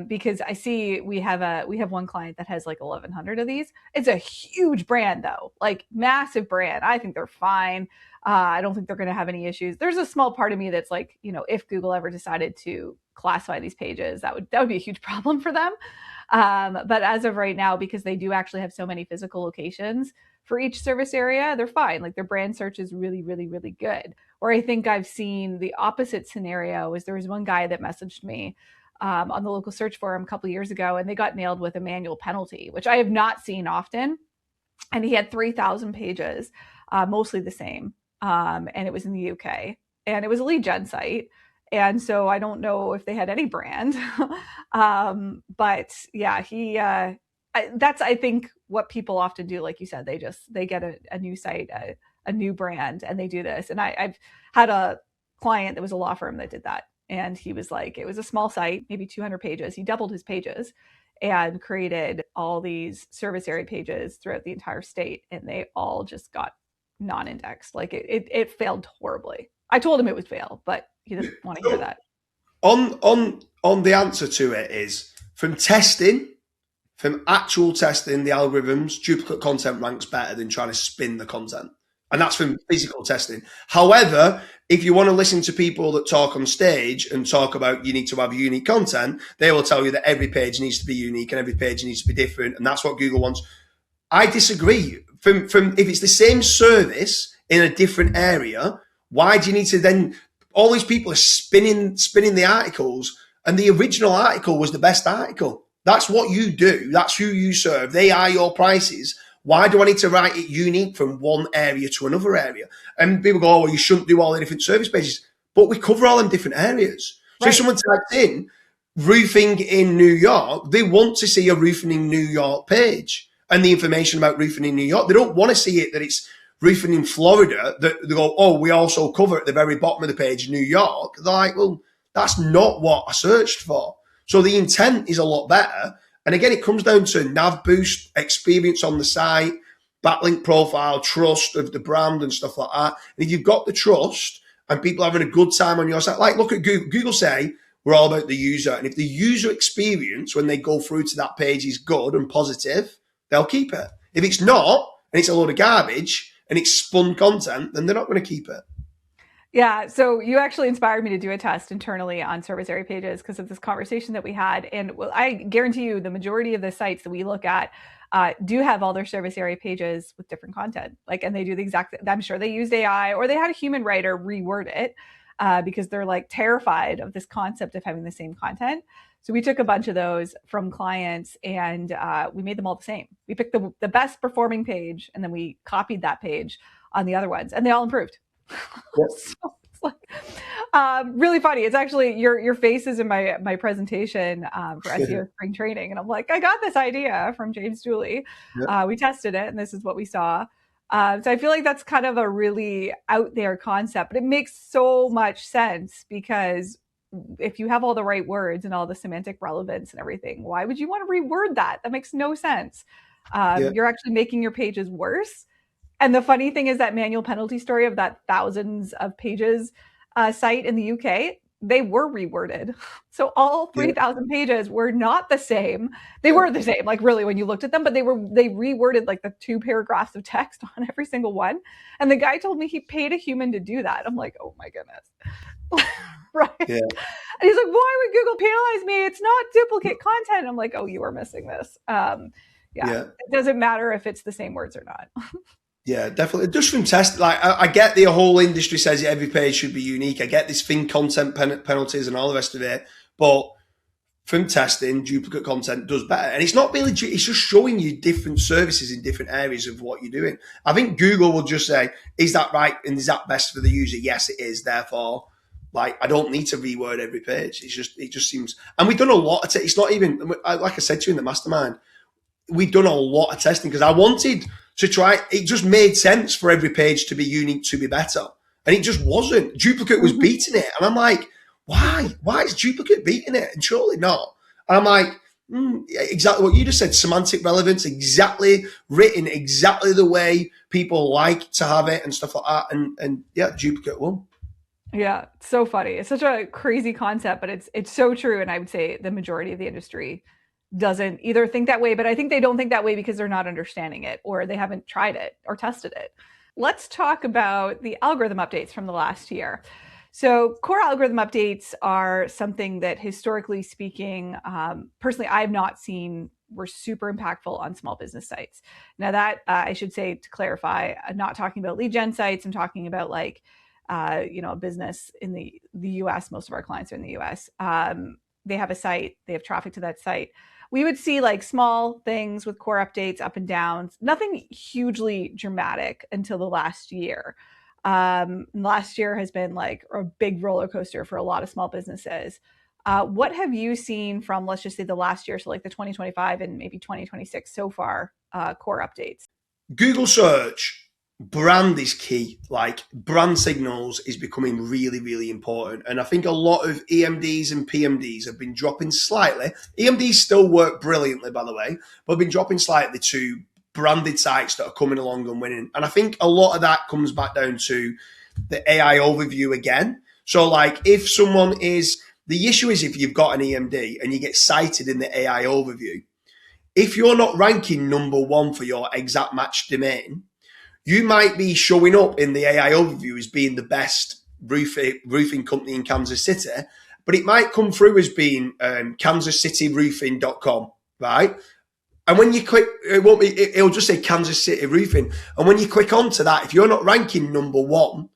Because I see we have one client that has like 1,100 of these. It's a huge brand though, like massive brand. I think they're fine. I don't think they're going to have any issues. There's a small part of me that's like, if Google ever decided to classify these pages, that would be a huge problem for them. But as of right now, because they do actually have so many physical locations for each service area, they're fine. Like, their brand search is really, really, really good. Or I think I've seen the opposite scenario is there was one guy that messaged me on the local search forum a couple of years ago, and they got nailed with a manual penalty, which I have not seen often. And he had 3,000 pages, mostly the same. And it was in the UK, and it was a lead gen site. And so I don't know if they had any brand. But yeah, that's, I think, what people often do. Like you said, they get a new site, a new brand, and they do this. And I've had a client that was a law firm that did that. And he was like, it was a small site, maybe 200 pages. He doubled his pages and created all these service area pages throughout the entire state. And they all just got non-indexed. Like, it failed horribly. I told him it would fail, but he doesn't want to hear that. On the answer to it is, from actual testing, the algorithms, duplicate content ranks better than trying to spin the content. And that's from physical testing. However, if you want to listen to people that talk on stage and talk about you need to have unique content, they will tell you that every page needs to be unique and every page needs to be different. And that's what Google wants. I disagree. From if it's the same service in a different area, why do you need to then, all these people are spinning the articles, and the original article was the best article. That's what you do. That's who you serve. They are your prices. Why do I need to write it unique from one area to another area? And people go, oh, well, you shouldn't do all the different service pages. But we cover all them different areas. So if someone types in roofing in New York, they want to see a roofing in New York page and the information about roofing in New York. They don't want to see it that it's roofing in Florida that they go, oh, we also cover at the very bottom of the page New York. They're like, well, that's not what I searched for. So the intent is a lot better. And again, it comes down to nav boost, experience on the site, backlink profile, trust of the brand and stuff like that. And if you've got the trust and people are having a good time on your site, like look at Google. Google say we're all about the user. And if the user experience when they go through to that page is good and positive, they'll keep it. If it's not, and it's a load of garbage and it's spun content, then they're not going to keep it. Yeah, so you actually inspired me to do a test internally on service area pages because of this conversation that we had. And I guarantee you the majority of the sites that we look at do have all their service area pages with different content. Like, and they do the exact, I'm sure they used AI or they had a human writer reword it because they're like terrified of this concept of having the same content. So we took a bunch of those from clients and we made them all the same. We picked the best performing page and then we copied that page on the other ones and they all improved. Yep. So it's like really funny. It's actually your face is in my presentation for SEO spring training, and I'm like, I got this idea from James Dooley. Yep. We tested it, and this is what we saw. So I feel like that's kind of a really out there concept, but it makes so much sense because if you have all the right words and all the semantic relevance and everything, why would you want to reword that? That makes no sense. You're actually making your pages worse. And the funny thing is that manual penalty story of that thousands of pages site in the UK, they were reworded. So all 3,000 pages were not the same. They were the same, like really when you looked at them, but they reworded like the 2 paragraphs of text on every single one. And the guy told me he paid a human to do that. I'm like, oh my goodness. Right. Yeah. And he's like, why would Google penalize me? It's not duplicate content. I'm like, oh, you are missing this. It doesn't matter if it's the same words or not. Yeah, definitely. Just from test, like I get the whole industry says every page should be unique. I get this thing, content penalties and all the rest of it. But from testing, duplicate content does better. And it's not really, it's just showing you different services in different areas of what you're doing. I think Google will just say, is that right? And is that best for the user? Yes, it is. Therefore, like, I don't need to reword every page. It just seems, and we've done a lot of it's not even, like I said to you in the mastermind, we've done a lot of testing because I wanted to try, it just made sense for every page to be unique, to be better. And it just wasn't. Duplicate was beating it. And I'm like, why? Why is duplicate beating it? And surely not. And I'm like, exactly what you just said, semantic relevance, exactly written, exactly the way people like to have it and stuff like that. And yeah, duplicate won. Yeah, so funny. It's such a crazy concept, but it's so true. And I would say the majority of the industry doesn't either think that way, but I think they don't think that way because they're not understanding it or they haven't tried it or tested it. Let's talk about the algorithm updates from the last year. So core algorithm updates are something that historically speaking, personally, I have not seen were super impactful on small business sites. Now that I should say to clarify, I'm not talking about lead gen sites. I'm talking about like, a business in the US. Most of our clients are in the US. They have a site, they have traffic to that site. We would see like small things with core updates, up and downs, nothing hugely dramatic until the last year. Last year has been like a big roller coaster for a lot of small businesses. What have you seen from, let's just say the last year, so like the 2025 and maybe 2026 so far, core updates? Google search. Brand is key. Like brand signals is becoming really, really important. And I think a lot of EMDs and PMDs have been dropping slightly. EMDs still work brilliantly, by the way, but have been dropping slightly to branded sites that are coming along and winning. And I think a lot of that comes back down to the AI overview again. So like if someone is, the issue is if you've got an EMD and you get cited in the AI overview, if you're not ranking number 1 for your exact match domain, you might be showing up in the AI overview as being the best roofing company in Kansas City, but it might come through as being kansascityroofing.com, right? And when you click, it'll just say Kansas City Roofing. And when you click onto that, if you're not ranking number 1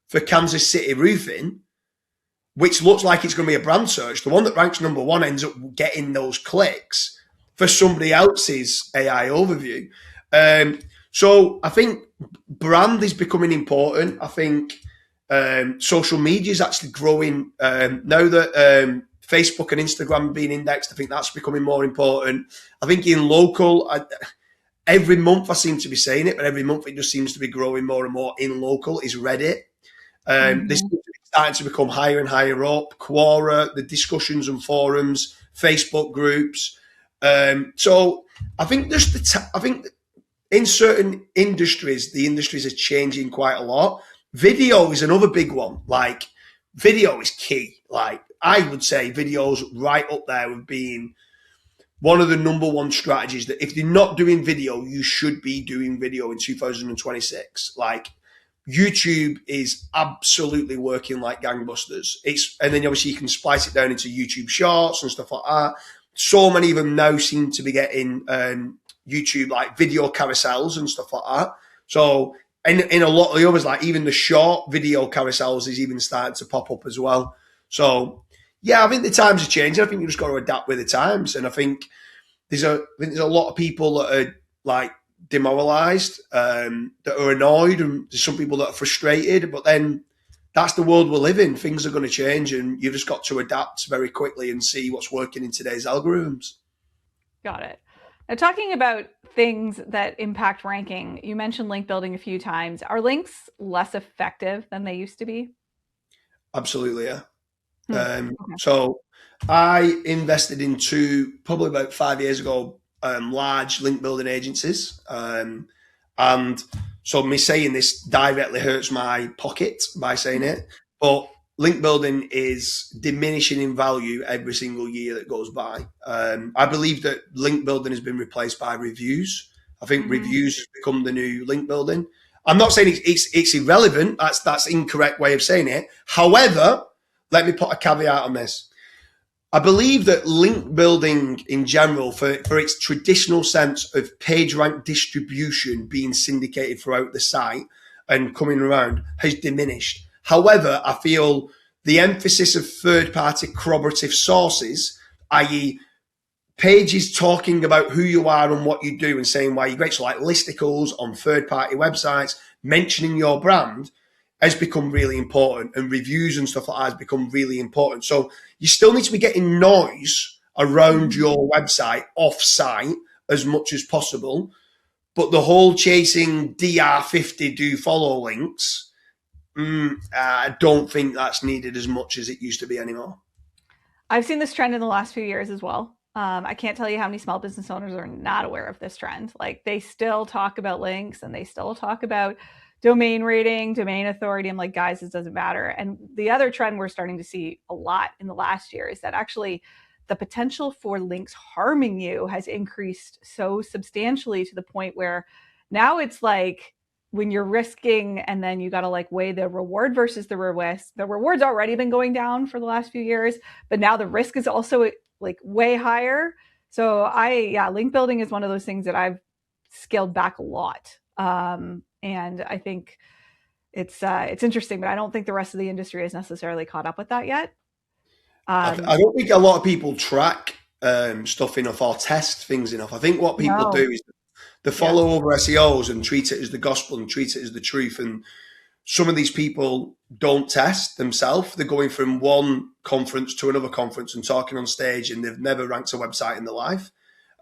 for Kansas City Roofing, which looks like it's going to be a brand search, the one that ranks number 1 ends up getting those clicks for somebody else's AI overview. So I think brand is becoming important. I think social media is actually growing now that Facebook and Instagram are being indexed. I think that's becoming more important. I think in local, every month I seem to be saying it, but every month it just seems to be growing more and more in local, is Reddit. This is starting to become higher and higher up. Quora, the discussions and forums, Facebook groups. So I think I think in certain industries, the industries are changing quite a lot. Video is another big one. Like, video is key. Like, I would say video's right up there with being one of the number one strategies that if you're not doing video, you should be doing video in 2026. Like, YouTube is absolutely working like gangbusters. And then obviously you can splice it down into YouTube Shorts and stuff like that. So many of them now seem to be getting YouTube like video carousels and stuff like that. So in a lot of the others, like even the short video carousels is even starting to pop up as well. So yeah, I think the times are changing. I think you just got to adapt with the times. And I think there's a lot of people that are like demoralized, that are annoyed, and there's some people that are frustrated, but then that's the world we live in. Things are going to change and you've just got to adapt very quickly and see what's working in today's algorithms. Got it. Now, talking about things that impact ranking, you mentioned link building a few times. Are links less effective than they used to be? Absolutely, yeah. Okay. So I invested into, probably about 5 years ago, large link building agencies. And so me saying this directly hurts my pocket by saying it, but link building is diminishing in value every single year that goes by. I believe that link building has been replaced by reviews. I think reviews has become the new link building. I'm not saying it's irrelevant. That's incorrect way of saying it. However, let me put a caveat on this. I believe that link building in general, for its traditional sense of page rank distribution being syndicated throughout the site and coming around, has diminished. However, I feel the emphasis of third-party corroborative sources, i.e. pages talking about who you are and what you do and saying why you're great, so like listicles on third-party websites, mentioning your brand, has become really important, and reviews and stuff like that has become really important. So you still need to be getting noise around your website off-site as much as possible. But the whole chasing DR50 do follow links, I don't think that's needed as much as it used to be anymore. I've seen this trend in the last few years as well. I can't tell you how many small business owners are not aware of this trend. Like, they still talk about links and they still talk about domain rating, domain authority. I'm like, guys, this doesn't matter. And the other trend we're starting to see a lot in the last year is that actually the potential for links harming you has increased so substantially to the point where now it's like when you're risking and then you got to like weigh the reward versus the risk. The reward's already been going down for the last few years, but now the risk is also like way higher. So link building is one of those things that I've scaled back a lot. And I think it's interesting, but I don't think the rest of the industry has necessarily caught up with that yet. I don't think a lot of people track stuff enough or test things enough. I think what people do is they follow over SEOs and treat it as the gospel and treat it as the truth. And some of these people don't test themselves. They're going from one conference to another conference and talking on stage, and they've never ranked a website in their life.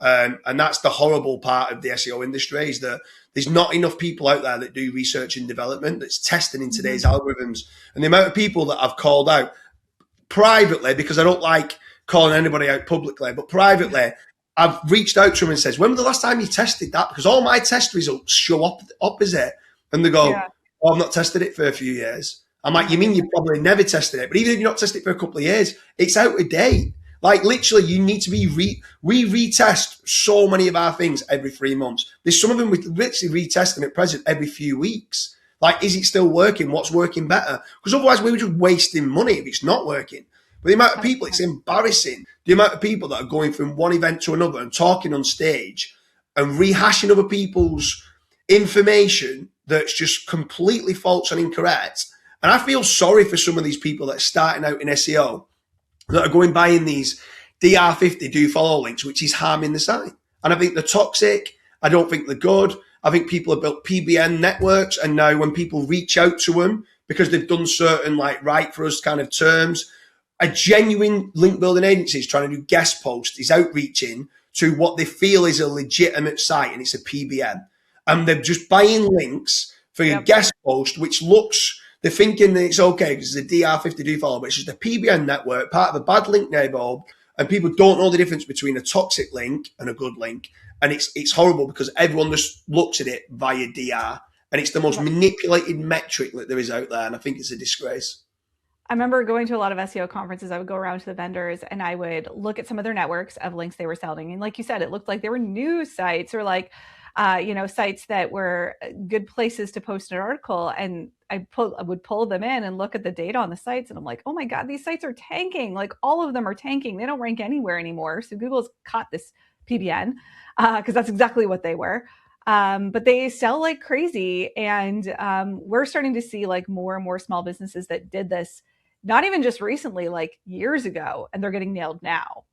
And that's the horrible part of the SEO industry, is that there's not enough people out there that do research and development that's testing in today's algorithms. And the amount of people that I've called out privately, because I don't like calling anybody out publicly, but privately, I've reached out to them and says, when was the last time you tested that? Because all my test results show up opposite. And they go, oh, I've not tested it for a few years. I'm like, you mean you probably never tested it? But even if you've not tested it for a couple of years, it's out of date. Like, literally, you need to be we retest so many of our things every 3 months. There's some of them we literally retest them at present every few weeks. Like, is it still working? What's working better? Because otherwise we were just wasting money if it's not working. But the amount of people, it's embarrassing. The amount of people that are going from one event to another and talking on stage and rehashing other people's information that's just completely false and incorrect. And I feel sorry for some of these people that are starting out in SEO that are going buying these DR50 do follow links, which is harming the site. And I think they're toxic. I don't think they're good. I think people have built PBN networks, and now when people reach out to them because they've done certain like right for us kind of terms, a genuine link building agency is trying to do guest posts, is outreaching to what they feel is a legitimate site, and it's a PBN. And they're just buying links for your guest post, which looks, they're thinking that it's okay because it's a DR52 follower, but it's just a PBN network, part of a bad link neighborhood, and people don't know the difference between a toxic link and a good link. And it's horrible because everyone just looks at it via DR, and it's the most manipulated metric that there is out there, and I think it's a disgrace. I remember going to a lot of SEO conferences. I would go around to the vendors and I would look at some of their networks of links they were selling. And like you said, it looked like they were news sites or like, sites that were good places to post an article. And I would pull them in and look at the data on the sites. And I'm like, oh my God, these sites are tanking. Like all of them are tanking. They don't rank anywhere anymore. So Google's caught this PBN because that's exactly what they were. But they sell like crazy. And we're starting to see like more and more small businesses that did this, not even just recently, like years ago, and they're getting nailed now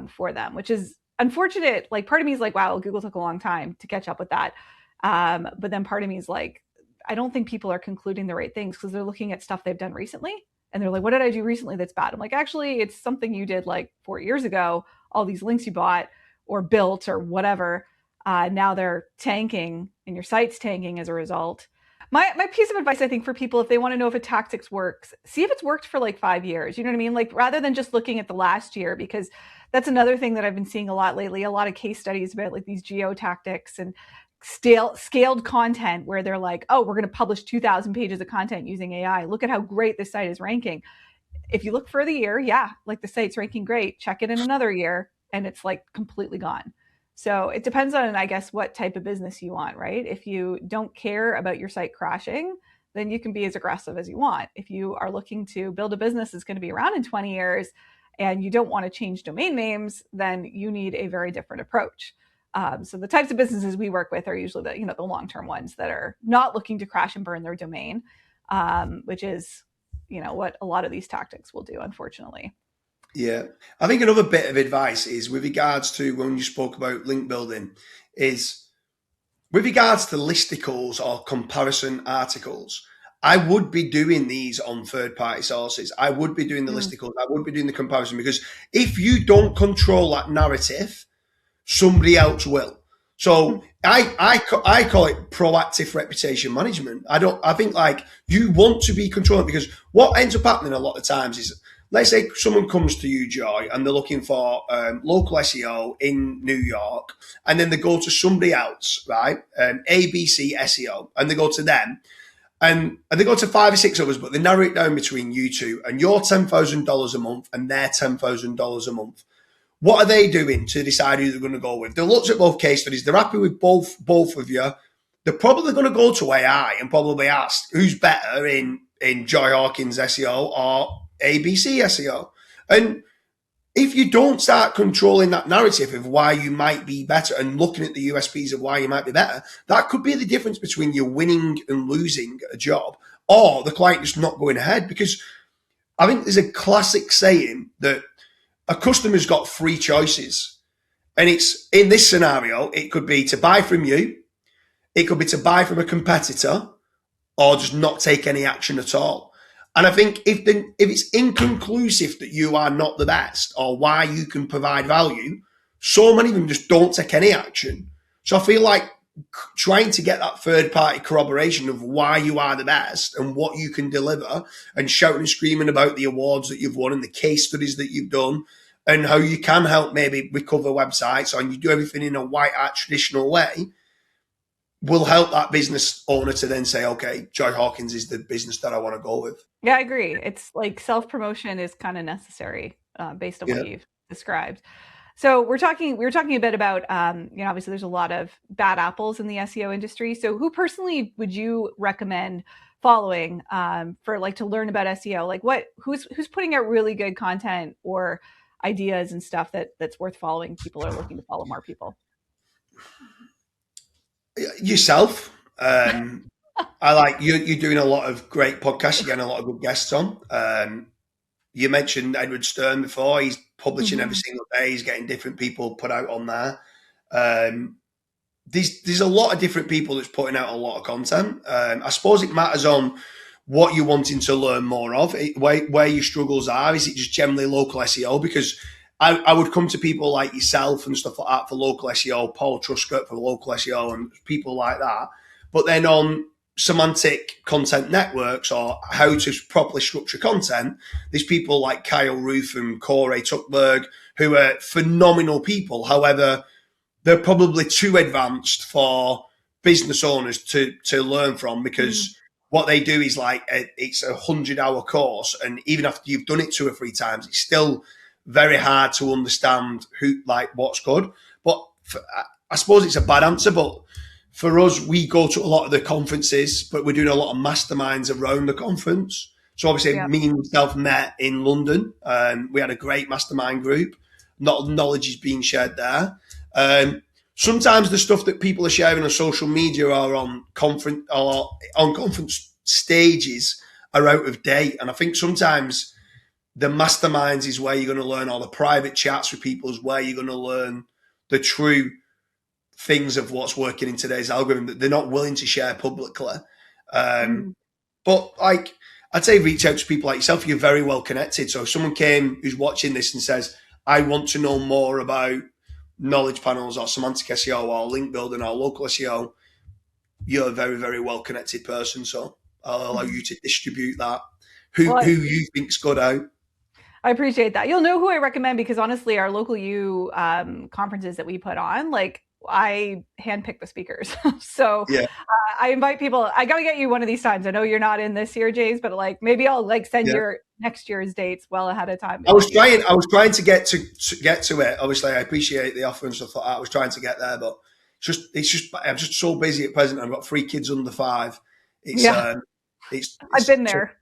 for them, which is unfortunate. Like part of me is like, wow, Google took a long time to catch up with that. But then part of me is like, I don't think people are concluding the right things because they're looking at stuff they've done recently. And they're like, what did I do recently that's bad? I'm like, actually, it's something you did like 4 years ago, all these links you bought or built or whatever. Now they're tanking and your site's tanking as a result. My piece of advice, I think, for people, if they want to know if a tactics works, see if it's worked for like 5 years. You know what I mean? Like rather than just looking at the last year, because that's another thing that I've been seeing a lot lately, a lot of case studies about like these geo tactics and scaled content where they're like, oh, we're going to publish 2,000 pages of content using AI. Look at how great this site is ranking. If you look for the year, yeah, like the site's ranking great. Check it in another year and it's like completely gone. So it depends on, I guess, what type of business you want, right? If you don't care about your site crashing, then you can be as aggressive as you want. If you are looking to build a business that's going to be around in 20 years and you don't want to change domain names, then you need a very different approach. So the types of businesses we work with are usually the long-term ones that are not looking to crash and burn their domain, which is, what a lot of these tactics will do, unfortunately. Yeah. I think another bit of advice is with regards to when you spoke about link building is with regards to listicles or comparison articles, I would be doing these on third-party sources. I would be doing the listicles. I would be doing the comparison because if you don't control that narrative, somebody else will. So I call it proactive reputation management. I think like you want to be controlling because what ends up happening a lot of times is, let's say someone comes to you, Joy, and they're looking for local SEO in New York, and then they go to somebody else, right? ABC SEO, and they go to them, and they go to 5 or 6 others, but they narrow it down between you two, and you're $10,000 a month, and they're $10,000 a month. What are they doing to decide who they're going to go with? They looked at both case studies. They're happy with both of you. They're probably going to go to AI and probably ask who's better in Joy Hawkins SEO or ABC SEO. And if you don't start controlling that narrative of why you might be better and looking at the USPs of why you might be better, that could be the difference between you winning and losing a job or the client just not going ahead. Because I think there's a classic saying that a customer's got 3 choices. And it's in this scenario, it could be to buy from you, it could be to buy from a competitor, or just not take any action at all. And I think if it's inconclusive that you are not the best or why you can provide value, so many of them just don't take any action. So I feel like trying to get that third-party corroboration of why you are the best and what you can deliver and shouting and screaming about the awards that you've won and the case studies that you've done and how you can help maybe recover websites and you do everything in a white hat traditional way will help that business owner to then say, okay, Joy Hawkins is the business that I want to go with. Yeah, I agree. It's like self-promotion is kind of necessary based on what you've described. So we were talking a bit about, obviously there's a lot of bad apples in the SEO industry. So who personally would you recommend following for like to learn about SEO? Like who's putting out really good content or ideas and stuff that's worth following? People are looking to follow more people. Yourself. I like you're doing a lot of great podcasts. You're getting a lot of good guests on. You mentioned Edward Stern before. He's publishing every single day. He's getting different people put out on there. There's a lot of different people that's putting out a lot of content. I suppose it matters on what you're wanting to learn more of, where your struggles are. Is it just generally local SEO? Because I would come to people like yourself and stuff like that for local SEO, Paul Truscott for local SEO, and people like that. But then on semantic content networks or how to properly structure content, there's people like Kyle Roof and Corey Tuckberg who are phenomenal people. However, they're probably too advanced for business owners to learn from, because what they do is like it's a 100-hour course, and even after you've done it 2 or 3 times, it's still very hard to understand what's good. But I suppose it's a bad answer, but for us, we go to a lot of the conferences, but we're doing a lot of masterminds around the conference. So obviously, me and myself met in London. We had a great mastermind group. Not knowledge is being shared there. Sometimes the stuff that people are sharing on social media or on conference stages are out of date. And I think sometimes the masterminds is where you're going to learn, or the private chats with people is where you're going to learn the true things of what's working in today's algorithm that they're not willing to share publicly. But like, I'd say reach out to people like yourself. You're very well connected. So if someone came who's watching this and says, I want to know more about knowledge panels or semantic SEO or link building or local SEO, you're a very, very well connected person. So I'll allow you to distribute that. Who you think's good out. I appreciate that. You'll know who I recommend, because honestly, our local U conferences that we put on, like, I handpick the speakers. So I invite people. I got to get you one of these times. I know you're not in this year, James, but like maybe I'll like send your next year's dates well ahead of time. I was trying to get to it. Obviously, I appreciate the offer and stuff like that. I was trying to get there, but I'm just so busy at present. I've got 3 kids under 5. It's I've been there.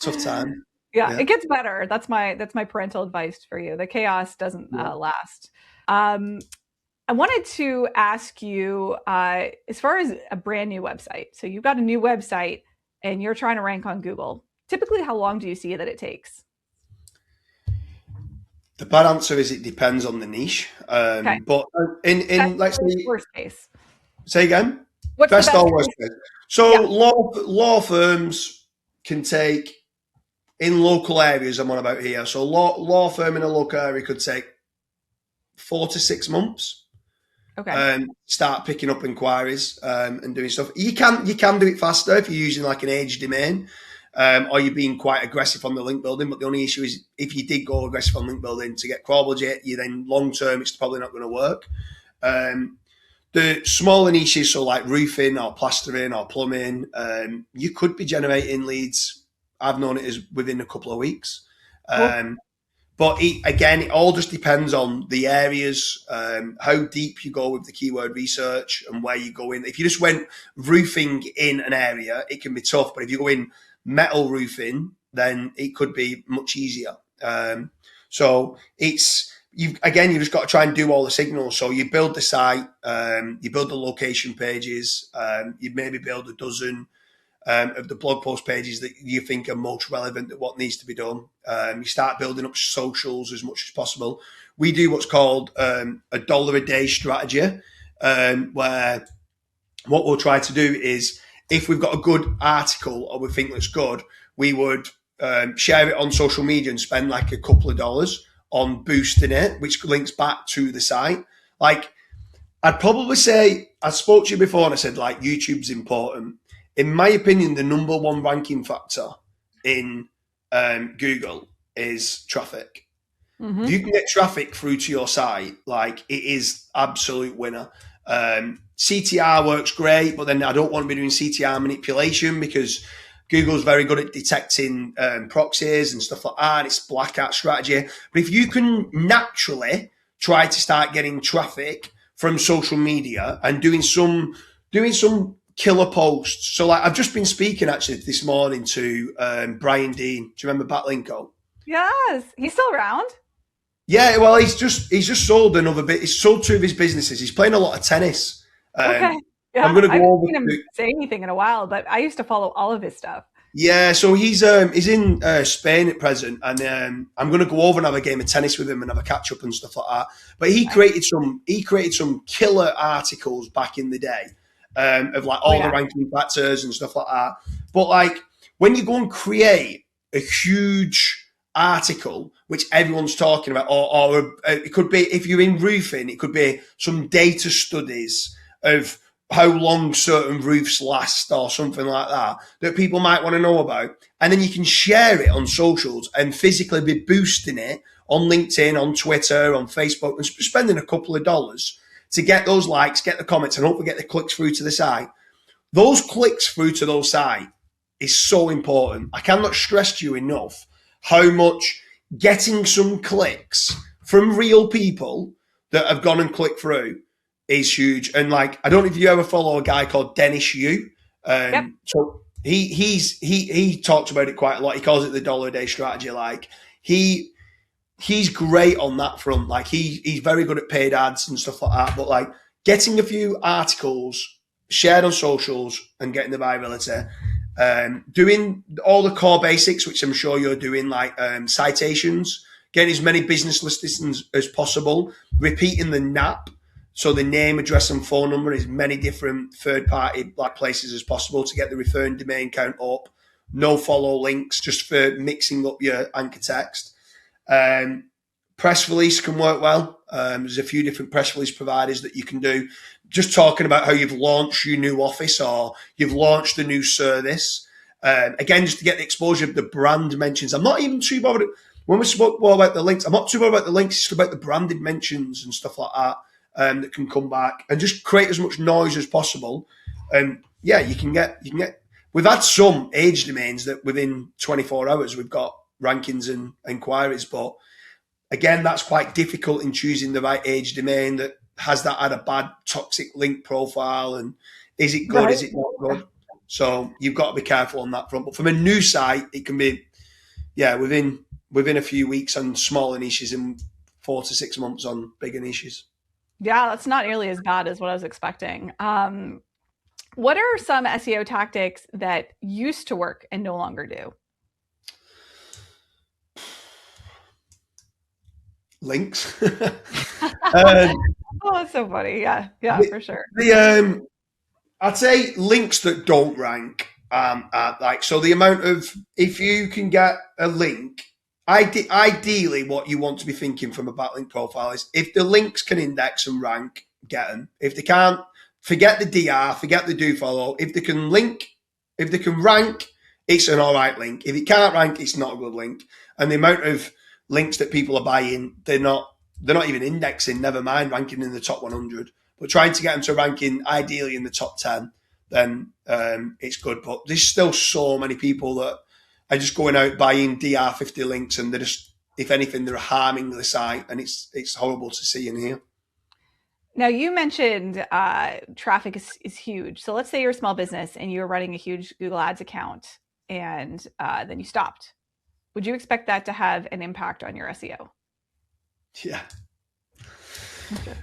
Tough time. Yeah, it gets better. That's my parental advice for you. The chaos doesn't last. I wanted to ask you, as far as a brand new website, so you've got a new website and you're trying to rank on Google. Typically, how long do you see that it takes? The bad answer is it depends on the niche. But in let's say worst case. Say again. What's best the best or worst case? So law firms can take, in local areas I'm on about here. So law firm in a local area could take 4 to 6 months. Start picking up inquiries and doing stuff. You can do it faster if you're using like an age domain, or you're being quite aggressive on the link building. But the only issue is if you did go aggressive on link building to get crawl budget, you then long term it's probably not going to work. The smaller niches, so like roofing or plastering or plumbing, you could be generating leads. I've known it as within a couple of weeks. But it all just depends on the areas, how deep you go with the keyword research and where you go in. If you just went roofing in an area, it can be tough. But if you go in metal roofing, then it could be much easier. So you've just got to try and do all the signals. So you build the site, you build the location pages, you maybe build a dozen of the blog post pages that you think are most relevant to what needs to be done. You start building up socials as much as possible. We do what's called $1 a day strategy, where what we'll try to do is, if we've got a good article or we think that's good, we would share it on social media and spend like a couple of dollars on boosting it, which links back to the site. Like, I'd probably say, I spoke to you before and I said like YouTube's important. In my opinion, the number one ranking factor in Google is traffic. If you can get traffic through to your site, like, it is absolute winner. CTR works great, but then I don't want to be doing CTR manipulation because Google's very good at detecting proxies and stuff like that. And it's black hat strategy. But if you can naturally try to start getting traffic from social media and doing some killer posts. So like, I've just been speaking actually this morning to Brian Dean. Do you remember Backlinko? Yes. He's still around? Yeah, well, he's just sold another bit. He's sold 2 of his businesses. He's playing a lot of tennis. Okay. Yeah. I'm going to go over. I haven't seen him say anything in a while, but I used to follow all of his stuff. Yeah, so he's in Spain at present, and I'm going to go over and have a game of tennis with him and have a catch up and stuff like that. But he created some killer articles back in the day of like all the ranking factors and stuff like that. But like, when you go and create a huge article which everyone's talking about, or it could be, if you're in roofing, it could be some data studies of how long certain roofs last or something like that, that people might want to know about. And then you can share it on socials and physically be boosting it on LinkedIn, on Twitter, on Facebook, and spending a couple of dollars to get those likes, get the comments, and hopefully get the clicks through to the site. Those clicks through to those sites is so important. I cannot stress to you enough how much getting some clicks from real people that have gone and clicked through is huge. And like, I don't know if you ever follow a guy called Diminishing. Yep. So he talks about it quite a lot. He calls it the dollar a day strategy. Like he's great on that front. Like he's very good at paid ads and stuff like that. But like getting a few articles shared on socials and getting the virality, doing all the core basics, which I'm sure you're doing, like citations, getting as many business listings as possible, repeating the NAP, so the name, address, and phone number, as many different third-party places as possible to get the referring domain count up. No follow links, just for mixing up your anchor text. Press release can work well. There's a few different press release providers that you can do. Just talking about how you've launched your new office or you've launched a new service. Again, just to get the exposure of the brand mentions. I'm not even too bothered. When we spoke more about the links, I'm not too bothered about the links. It's about the branded mentions and stuff like that that can come back, and just create as much noise as possible. And yeah, you can get. We've had some age domains that within 24 hours we've got rankings and enquiries, but again, that's quite difficult in choosing the right age domain that has that had a bad toxic link profile, and is it good, is it not good? So you've got to be careful on that front. But from a new site, it can be, within a few weeks on smaller niches and 4 to 6 months on bigger niches. Yeah, that's not nearly as bad as what I was expecting. What are some SEO tactics that used to work and no longer do? Links. Oh, that's so funny. Yeah, for sure. I'd say links that don't rank. So the amount of, if you can get a link, ideally what you want to be thinking from a backlink profile is, if the links can index and rank, get them. If they can't, forget the DR, forget the do follow. If they can rank, it's an all right link. If it can't rank, it's not a good link. And the amount of links that people are buying, they're not even indexing, never mind ranking in the top 100. But trying to get them to ranking ideally in the top 10, then it's good. But there's still so many people that are just going out buying DR50 links, and they're just, if anything, they're harming the site, and it's horrible to see and hear. Now, you mentioned traffic is huge. So let's say you're a small business and you're running a huge Google Ads account, and then you stopped. Would you expect that to have an impact on your SEO? Yeah.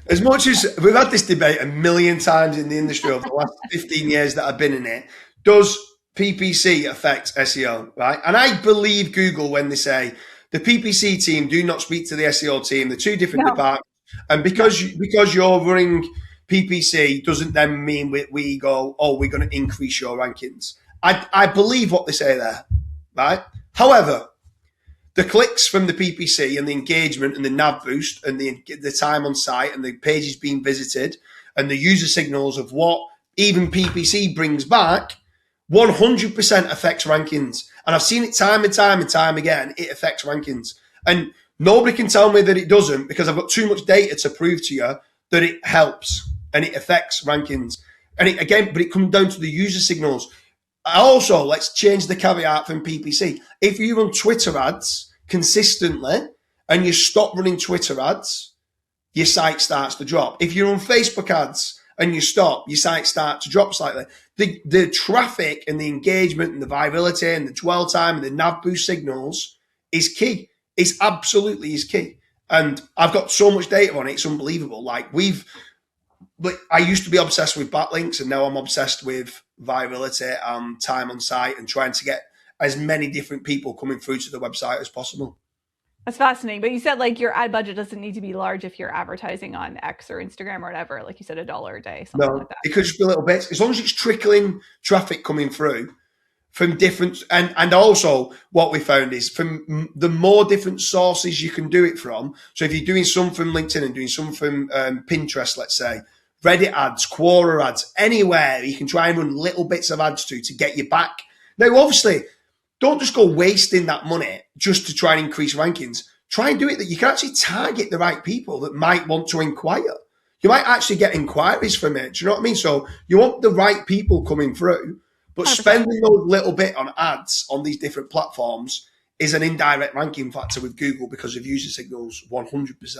As much as we've had this debate a million times in the industry over the last 15 years that I've been in it, does PPC affect SEO, right? And I believe Google when they say the PPC team do not speak to the SEO team. They're two different departments. And because you're running PPC doesn't then mean we go, oh, we're going to increase your rankings. I believe what they say there, right? However, the clicks from the PPC and the engagement and the nav boost and the time on site and the pages being visited and the user signals of what even PPC brings back 100% affects rankings. And I've seen it time and time and time again. It affects rankings. And nobody can tell me that it doesn't, because I've got too much data to prove to you that it helps and it affects rankings. And but it comes down to the user signals. Also, let's change the caveat from PPC. If you run Twitter ads consistently and you stop running Twitter ads, your site starts to drop. If you run Facebook ads and you stop, your site starts to drop slightly. The traffic and the engagement and the virality and the dwell time and the nav boost signals is key. It's absolutely is key. And I've got so much data on it, it's unbelievable. I used to be obsessed with backlinks, and now I'm obsessed with virality and time on site and trying to get as many different people coming through to the website as possible. That's fascinating. But you said your ad budget doesn't need to be large if you're advertising on X or Instagram or whatever. Like you said, $1 a day, something like that. It could just be little bits. As long as it's trickling traffic coming through from different, and also what we found is from the more different sources you can do it from. So if you're doing some from LinkedIn and doing some from Pinterest, let's say, Reddit ads, Quora ads, anywhere you can try and run little bits of ads to get you back. Now, obviously, don't just go wasting that money just to try and increase rankings. Try and do it that you can actually target the right people that might want to inquire. You might actually get inquiries from it. Do you know what I mean? So you want the right people coming through. But 100%. spending those little bit on ads on these different platforms is an indirect ranking factor with Google because of user signals 100%.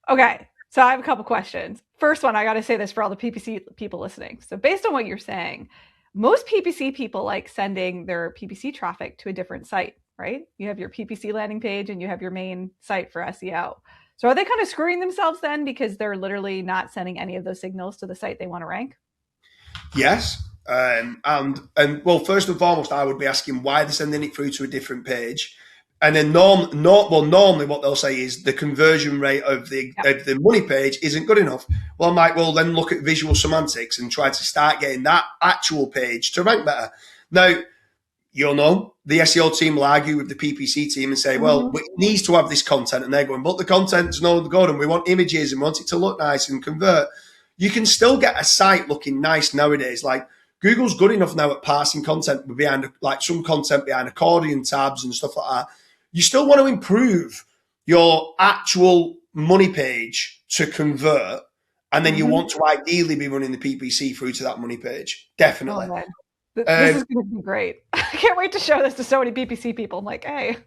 Okay, so I have a couple questions. First one, I got to say this for all the PPC people listening. So based on what you're saying, most PPC people like sending their PPC traffic to a different site, right? You have your PPC landing page and you have your main site for SEO. So are they kind of screwing themselves then because they're literally not sending any of those signals to the site they want to rank? Yes. And well, first and foremost, I would be asking why they're sending it through to a different page. And then normally what they'll say is the conversion rate of the money page isn't good enough. Well, I might then look at visual semantics and try to start getting that actual page to rank better. Now, you'll know the SEO team will argue with the PPC team and say, well, it needs to have this content. And they're going, but the content's no good and we want images and we want it to look nice and convert. You can still get a site looking nice nowadays. Like Google's good enough now at parsing content behind, like some content behind accordion tabs and stuff like that. You still want to improve your actual money page to convert. And then you want to ideally be running the PPC through to that money page. Definitely. Oh, this is going to be great. I can't wait to show this to so many PPC people. I'm like, hey.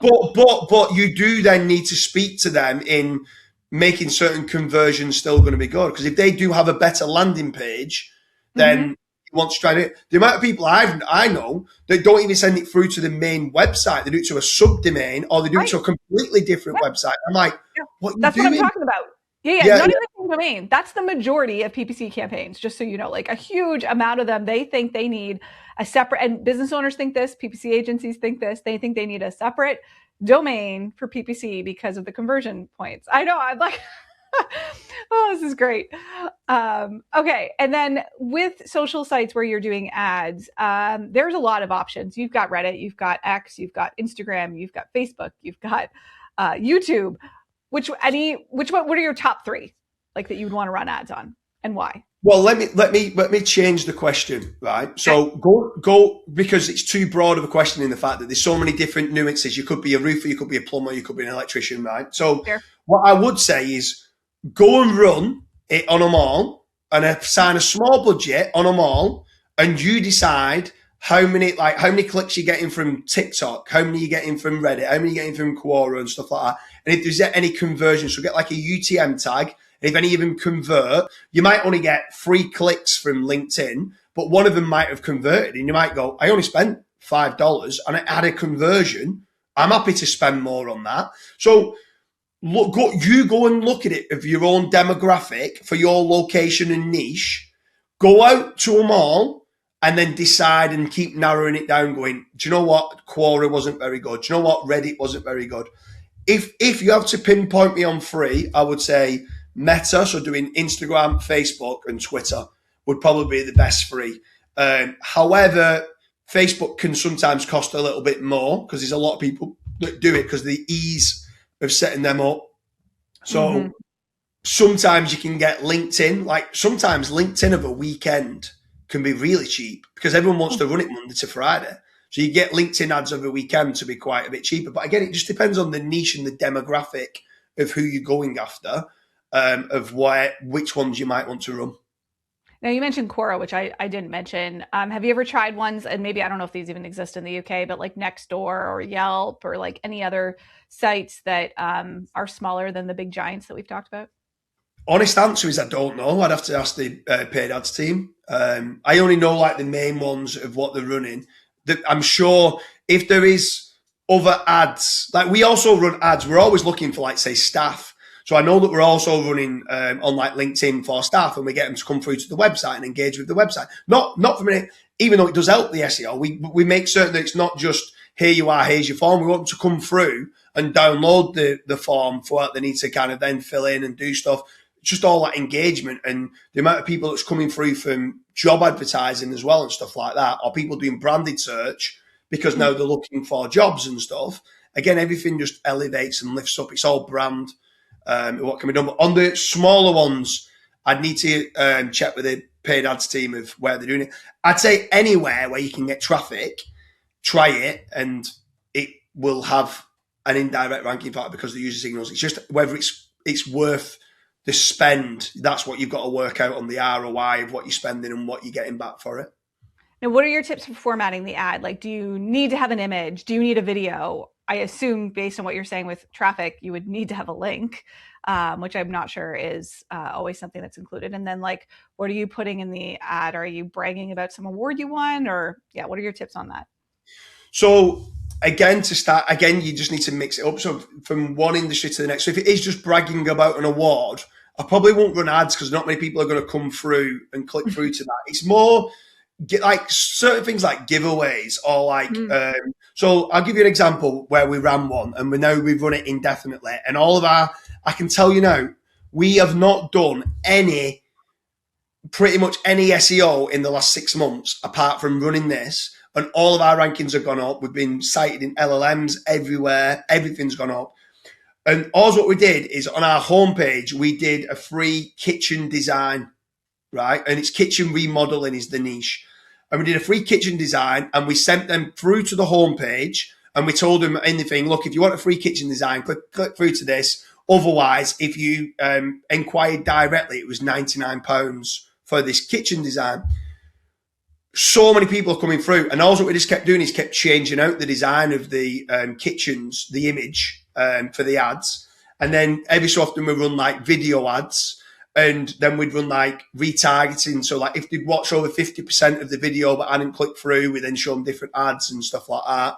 But you do then need to speak to them in making certain conversions still going to be good. Because if they do have a better landing page, then you want to try to. The amount of people I know that don't even send it through to the main website, they do it to a subdomain or they do it to a completely different website. I'm like, what That's you doing? what I'm talking about. Yeah, not even the same domain. That's the majority of PPC campaigns, just so you know, like a huge amount of them, they think they need a separate, and business owners think this, PPC agencies think this, they think they need a separate domain for PPC because of the conversion points. I know, I'm like, oh, this is great. Okay, and then with social sites where you're doing ads, there's a lot of options. You've got Reddit, you've got X, you've got Instagram, you've got Facebook, you've got YouTube. What are your top three, like that you would want to run ads on, and why? Well, let me change the question, right? So go because it's too broad of a question in the fact that there's so many different nuances. You could be a roofer, you could be a plumber, you could be an electrician, right? So what I would say is go and run it on them all and assign a small budget on them all, and you decide how many clicks you're getting from TikTok, how many you're getting from Reddit, how many you're getting from Quora and stuff like that. And if there's any conversions, so get like a UTM tag. And if any of them convert, you might only get 3 clicks from LinkedIn, but one of them might have converted. And you might go, I only spent $5 and it had a conversion. I'm happy to spend more on that. So go and look at it of your own demographic for your location and niche. Go out to them all and then decide and keep narrowing it down going, do you know what? Quora wasn't very good. Do you know what? Reddit wasn't very good. If you have to pinpoint me on 3, I would say Meta, so doing Instagram, Facebook, and Twitter would probably be the best 3. However, Facebook can sometimes cost a little bit more because there's a lot of people that do it because of the ease of setting them up. So sometimes you can get LinkedIn. Like sometimes LinkedIn of a weekend can be really cheap because everyone wants to run it Monday to Friday. So you get LinkedIn ads over the weekend to be quite a bit cheaper. But again, it just depends on the niche and the demographic of who you're going after, of which ones you might want to run. Now, you mentioned Quora, which I didn't mention. Have you ever tried ones, and maybe I don't know if these even exist in the UK, but like Nextdoor or Yelp or like any other sites that are smaller than the big giants that we've talked about? Honest answer is I don't know. I'd have to ask the paid ads team. I only know like the main ones of what they're running. I'm sure if there is other ads, like we also run ads, we're always looking for like say staff. So I know that we're also running on like LinkedIn for staff, and we get them to come through to the website and engage with the website. Not for me, even though it does help the SEO, we make certain that it's not just here you are, here's your form. We want them to come through and download the form for what they need to kind of then fill in and do stuff. just all that engagement and the amount of people that's coming through from job advertising as well and stuff like that, or people doing branded search because now they're looking for jobs and stuff. Again, everything just elevates and lifts up. It's all brand. What can be done? But on the smaller ones, I'd need to check with the paid ads team of where they're doing it. I'd say anywhere where you can get traffic, try it, and it will have an indirect ranking factor because of the user signals. It's just whether it's worth the spend. That's what you've got to work out on the ROI of what you're spending and what you're getting back for it. Now, what are your tips for formatting the ad? Like, do you need to have an image? Do you need a video? I assume based on what you're saying with traffic, you would need to have a link, which I'm not sure is always something that's included. And then like, what are you putting in the ad? Are you bragging about some award you won, or what are your tips on that? So again, to start, you just need to mix it up. So from one industry to the next. So if it is just bragging about an award, I probably won't run ads because not many people are going to come through and click through to that. It's more like certain things like giveaways or like, so I'll give you an example where we ran one and we've run it indefinitely. And I can tell you now, we have not done pretty much any SEO in the last 6 months apart from running this. And all of our rankings have gone up. We've been cited in LLMs everywhere. Everything's gone up. And all what we did is on our homepage, we did a free kitchen design, right? And it's kitchen remodeling is the niche. And we did a free kitchen design and we sent them through to the homepage and we told them in the thing, look, if you want a free kitchen design, click through to this. Otherwise, if you inquired directly, it was £99 for this kitchen design. So many people are coming through, and all what we just kept doing is kept changing out the design of the kitchens, the image for the ads, and then every so often we run like video ads, and then we'd run like retargeting. So like if they'd watch over 50% of the video but hadn't clicked through, we then show them different ads and stuff like that.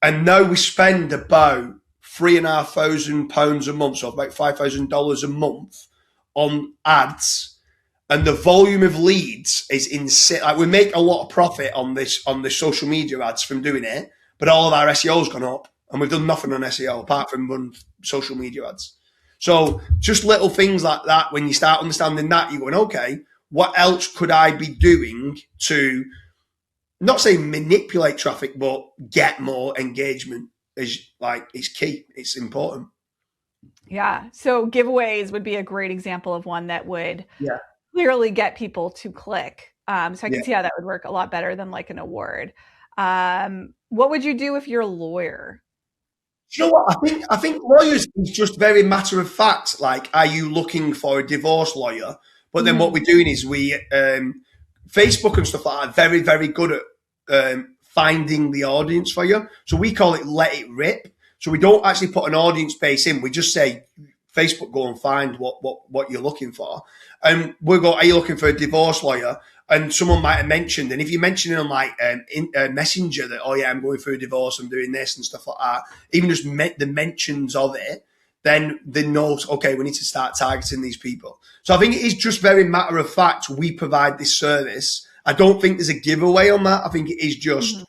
And now we spend about £3,500 a month, so about $5,000 a month on ads. And the volume of leads is insane. Like we make a lot of profit on the social media ads from doing it, but all of our SEO's gone up, and we've done nothing on SEO apart from run social media ads. So just little things like that. When you start understanding that, you're going, okay, what else could I be doing to not say manipulate traffic, but get more engagement? It's key. It's important. Yeah. So giveaways would be a great example of one that would clearly get people to click. So I can see how that would work a lot better than like an award. What would you do if you're a lawyer? You know what? I think lawyers is just very matter of fact. Like, are you looking for a divorce lawyer? But then what we're doing is Facebook and stuff like that are very, very good at finding the audience for you. So we call it let it rip. So we don't actually put an audience base in. We just say, Facebook, go and find what you're looking for. And we'll go, are you looking for a divorce lawyer? And someone might have mentioned, and if you mention it on like Messenger that, oh yeah, I'm going through a divorce, I'm doing this and stuff like that, even just the mentions of it, then they know, okay, we need to start targeting these people. So I think it is just very matter of fact, we provide this service. I don't think there's a giveaway on that. I think it is just,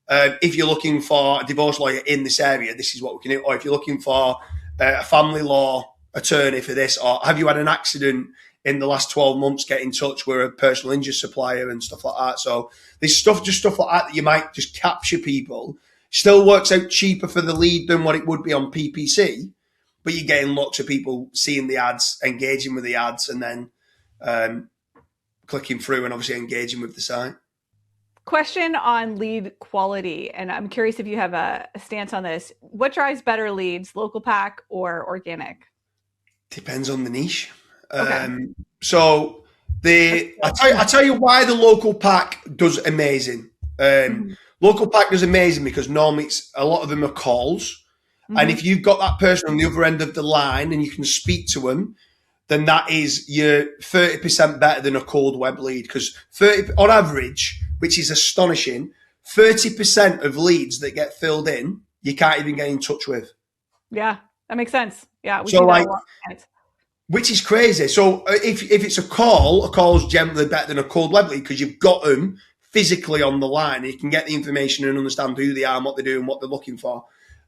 if you're looking for a divorce lawyer in this area, this is what we can do. Or if you're looking for a family law attorney for this, or have you had an accident in the last 12 months, get in touch with a personal injury supplier and stuff like that. So there's stuff like that you might just capture people. Still works out cheaper for the lead than what it would be on PPC, but you're getting lots of people seeing the ads, engaging with the ads, and then clicking through and obviously engaging with the site. Question on lead quality, and I'm curious if you have a stance on this. What drives better leads, local pack or organic? Depends on the niche. Okay. So I tell you why the local pack does amazing. Local pack does amazing because normally a lot of them are calls. And if you've got that person on the other end of the line and you can speak to them, then that is your 30% better than a cold web lead. Because on average, which is astonishing, 30% of leads that get filled in, you can't even get in touch with. Yeah, that makes sense. Yeah, we so see like, that a lot. Which is crazy. So if it's a call is generally better than a cold web lead because you've got them physically on the line and you can get the information and understand who they are and what they do and what they're looking for.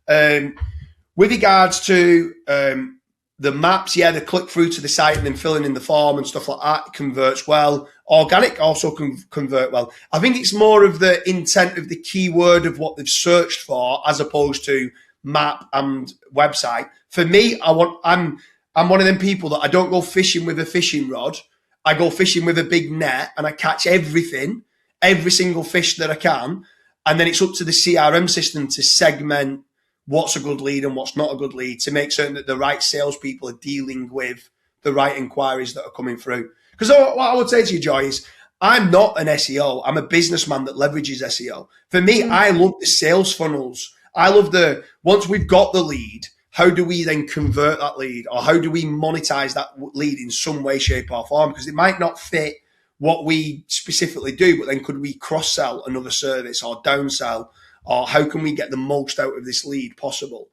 With regards to the The maps, yeah, the click through to the site and then filling in the form and stuff like that converts well. Organic also can convert well. I think it's more of the intent of the keyword of what they've searched for as opposed to map and website. For me, I'm one of them people that I don't go fishing with a fishing rod. I go fishing with a big net and I catch everything, every single fish that I can. And then it's up to the CRM system to segment what's a good lead and what's not a good lead to make certain that the right salespeople are dealing with the right inquiries that are coming through. Because what I would say to you, Joy, is I'm not an SEO. I'm a businessman that leverages SEO. For me, I love the sales funnels. I love once we've got the lead, how do we then convert that lead, or how do we monetize that lead in some way, shape or form? Because it might not fit what we specifically do, but then could we cross-sell another service or downsell, or how can we get the most out of this lead possible?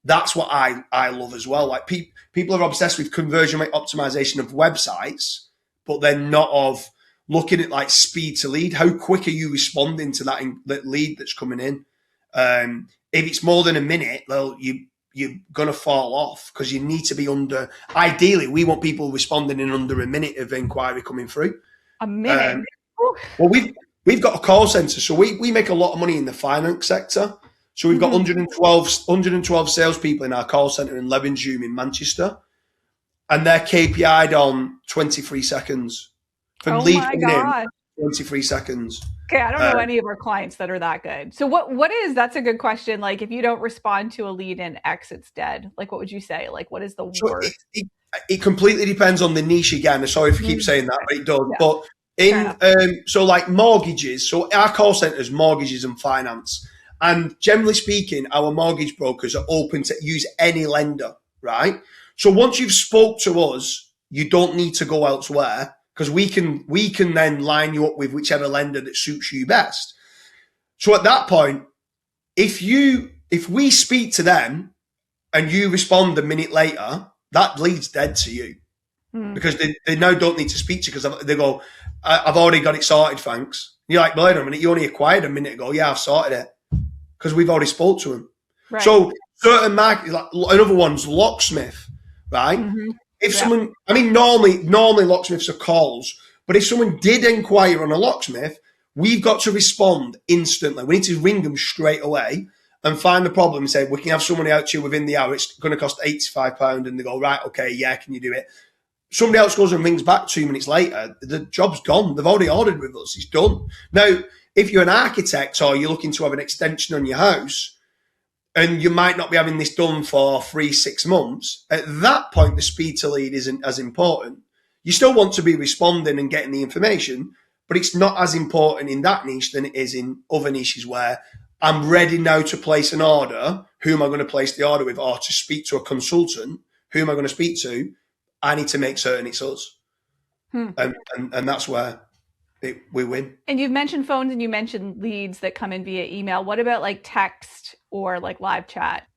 That's what I love as well. Like people are obsessed with conversion rate optimization of websites, but they're not of looking at like speed to lead. How quick are you responding to that lead that's coming in? If it's more than a minute, well, you're going to fall off because you need to be under, ideally, we want people responding in under a minute of inquiry coming through. A minute? Well, we've got a call center, so we make a lot of money in the finance sector. So we've got 112 salespeople in our call center in Levenshulme in Manchester, and they're KPI'd on 23 seconds. From lead coming in, 23 seconds. Okay, I don't know any of our clients that are that good. So that's a good question. Like if you don't respond to a lead in X, it's dead. Like what would you say? Like what is the worst? It completely depends on the niche again. Sorry if I keep saying that, but it does. Yeah. But so like mortgages, so our call center is mortgages and finance. And generally speaking, our mortgage brokers are open to use any lender, right? So once you've spoke to us, you don't need to go elsewhere because we can then line you up with whichever lender that suits you best. So at that point, if we speak to them and you respond a minute later, that lead's dead to you because they now don't need to speak to you because they go, I've already got it sorted, thanks. And you're like, well, wait a minute, you only acquired a minute ago. Yeah, I've sorted it because we've already spoke to them. Right. So certain markets, like another one's locksmith, right? Mm-hmm. If someone, I mean, normally locksmiths are calls, but if someone did inquire on a locksmith, we've got to respond instantly. We need to ring them straight away and find the problem and say, we can have somebody out to you within the hour. It's going to cost £85. And they go, right, okay, yeah, can you do it? Somebody else goes and rings back 2 minutes later. The job's gone. They've already ordered with us. It's done. Now, if you're an architect or you're looking to have an extension on your house and you might not be having this done for 3-6 months, at that point, the speed to lead isn't as important. You still want to be responding and getting the information, but it's not as important in that niche than it is in other niches where I'm ready now to place an order. Who am I going to place the order with? Or to speak to a consultant? Who am I going to speak to? I need to make certain it's us. And that's where we win. And you've mentioned phones and you mentioned leads that come in via email. What about like text or like live chat?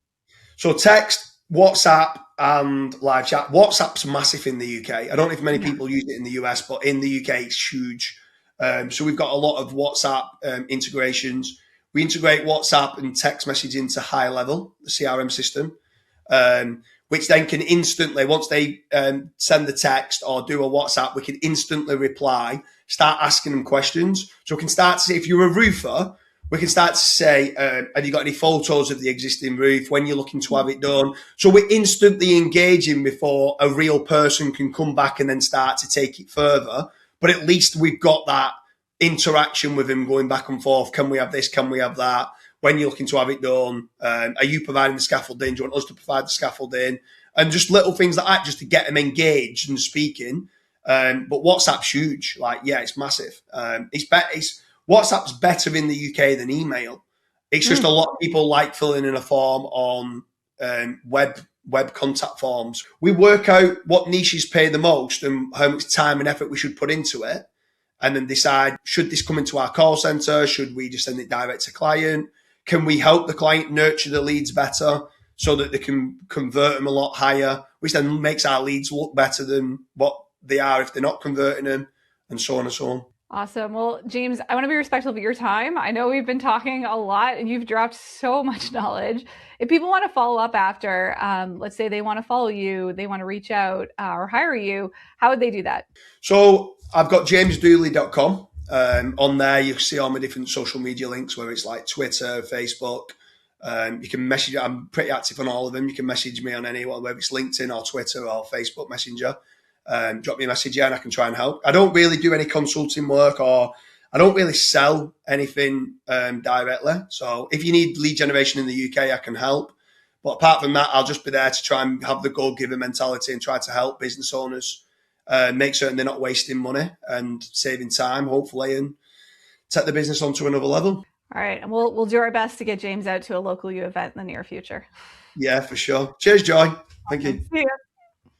So text, WhatsApp and live chat. WhatsApp's massive in the UK. I don't know if many people use it in the US, but in the UK it's huge. So we've got a lot of WhatsApp integrations. We integrate WhatsApp and text message into High Level, the CRM system, which then can instantly, once they send the text or do a WhatsApp, we can instantly reply, start asking them questions. So we can start to say, if you're a roofer, we can start to say, have you got any photos of the existing roof? When you're looking to have it done? So we're instantly engaging before a real person can come back and then start to take it further. But at least we've got that interaction with him going back and forth. Can we have this? Can we have that? When you're looking to have it done, are you providing the scaffolding? Do you want us to provide the scaffolding? And just little things like that, just to get them engaged and speaking. But WhatsApp's huge. Like, yeah, it's massive. WhatsApp's better in the UK than email. It's just a lot of people like filling in a form on web contact forms. We work out what niches pay the most and how much time and effort we should put into it, and then decide, should this come into our call center? Should we just send it direct to client? Can we help the client nurture the leads better so that they can convert them a lot higher, which then makes our leads look better than what they are if they're not converting them, and so on and so on. Awesome. Well, James, I want to be respectful of your time. I know we've been talking a lot and you've dropped so much knowledge. If people want to follow up after, let's say they want to follow you, they want to reach out or hire you, how would they do that? So I've got jamesdooley.com. On there, you'll see all my different social media links, whether it's like Twitter, Facebook. You can message. I'm pretty active on all of them. You can message me on any one, whether it's LinkedIn or Twitter or Facebook Messenger. Drop me a message, and I can try and help. I don't really do any consulting work, or I don't really sell anything directly. So if you need lead generation in the UK, I can help. But apart from that, I'll just be there to try and have the go-giver mentality and try to help business owners make certain they're not wasting money and saving time, hopefully, and take the business onto another level. All right. And we'll do our best to get James out to a local U event in the near future. Yeah, for sure. Cheers, Joy. Thank you. See you.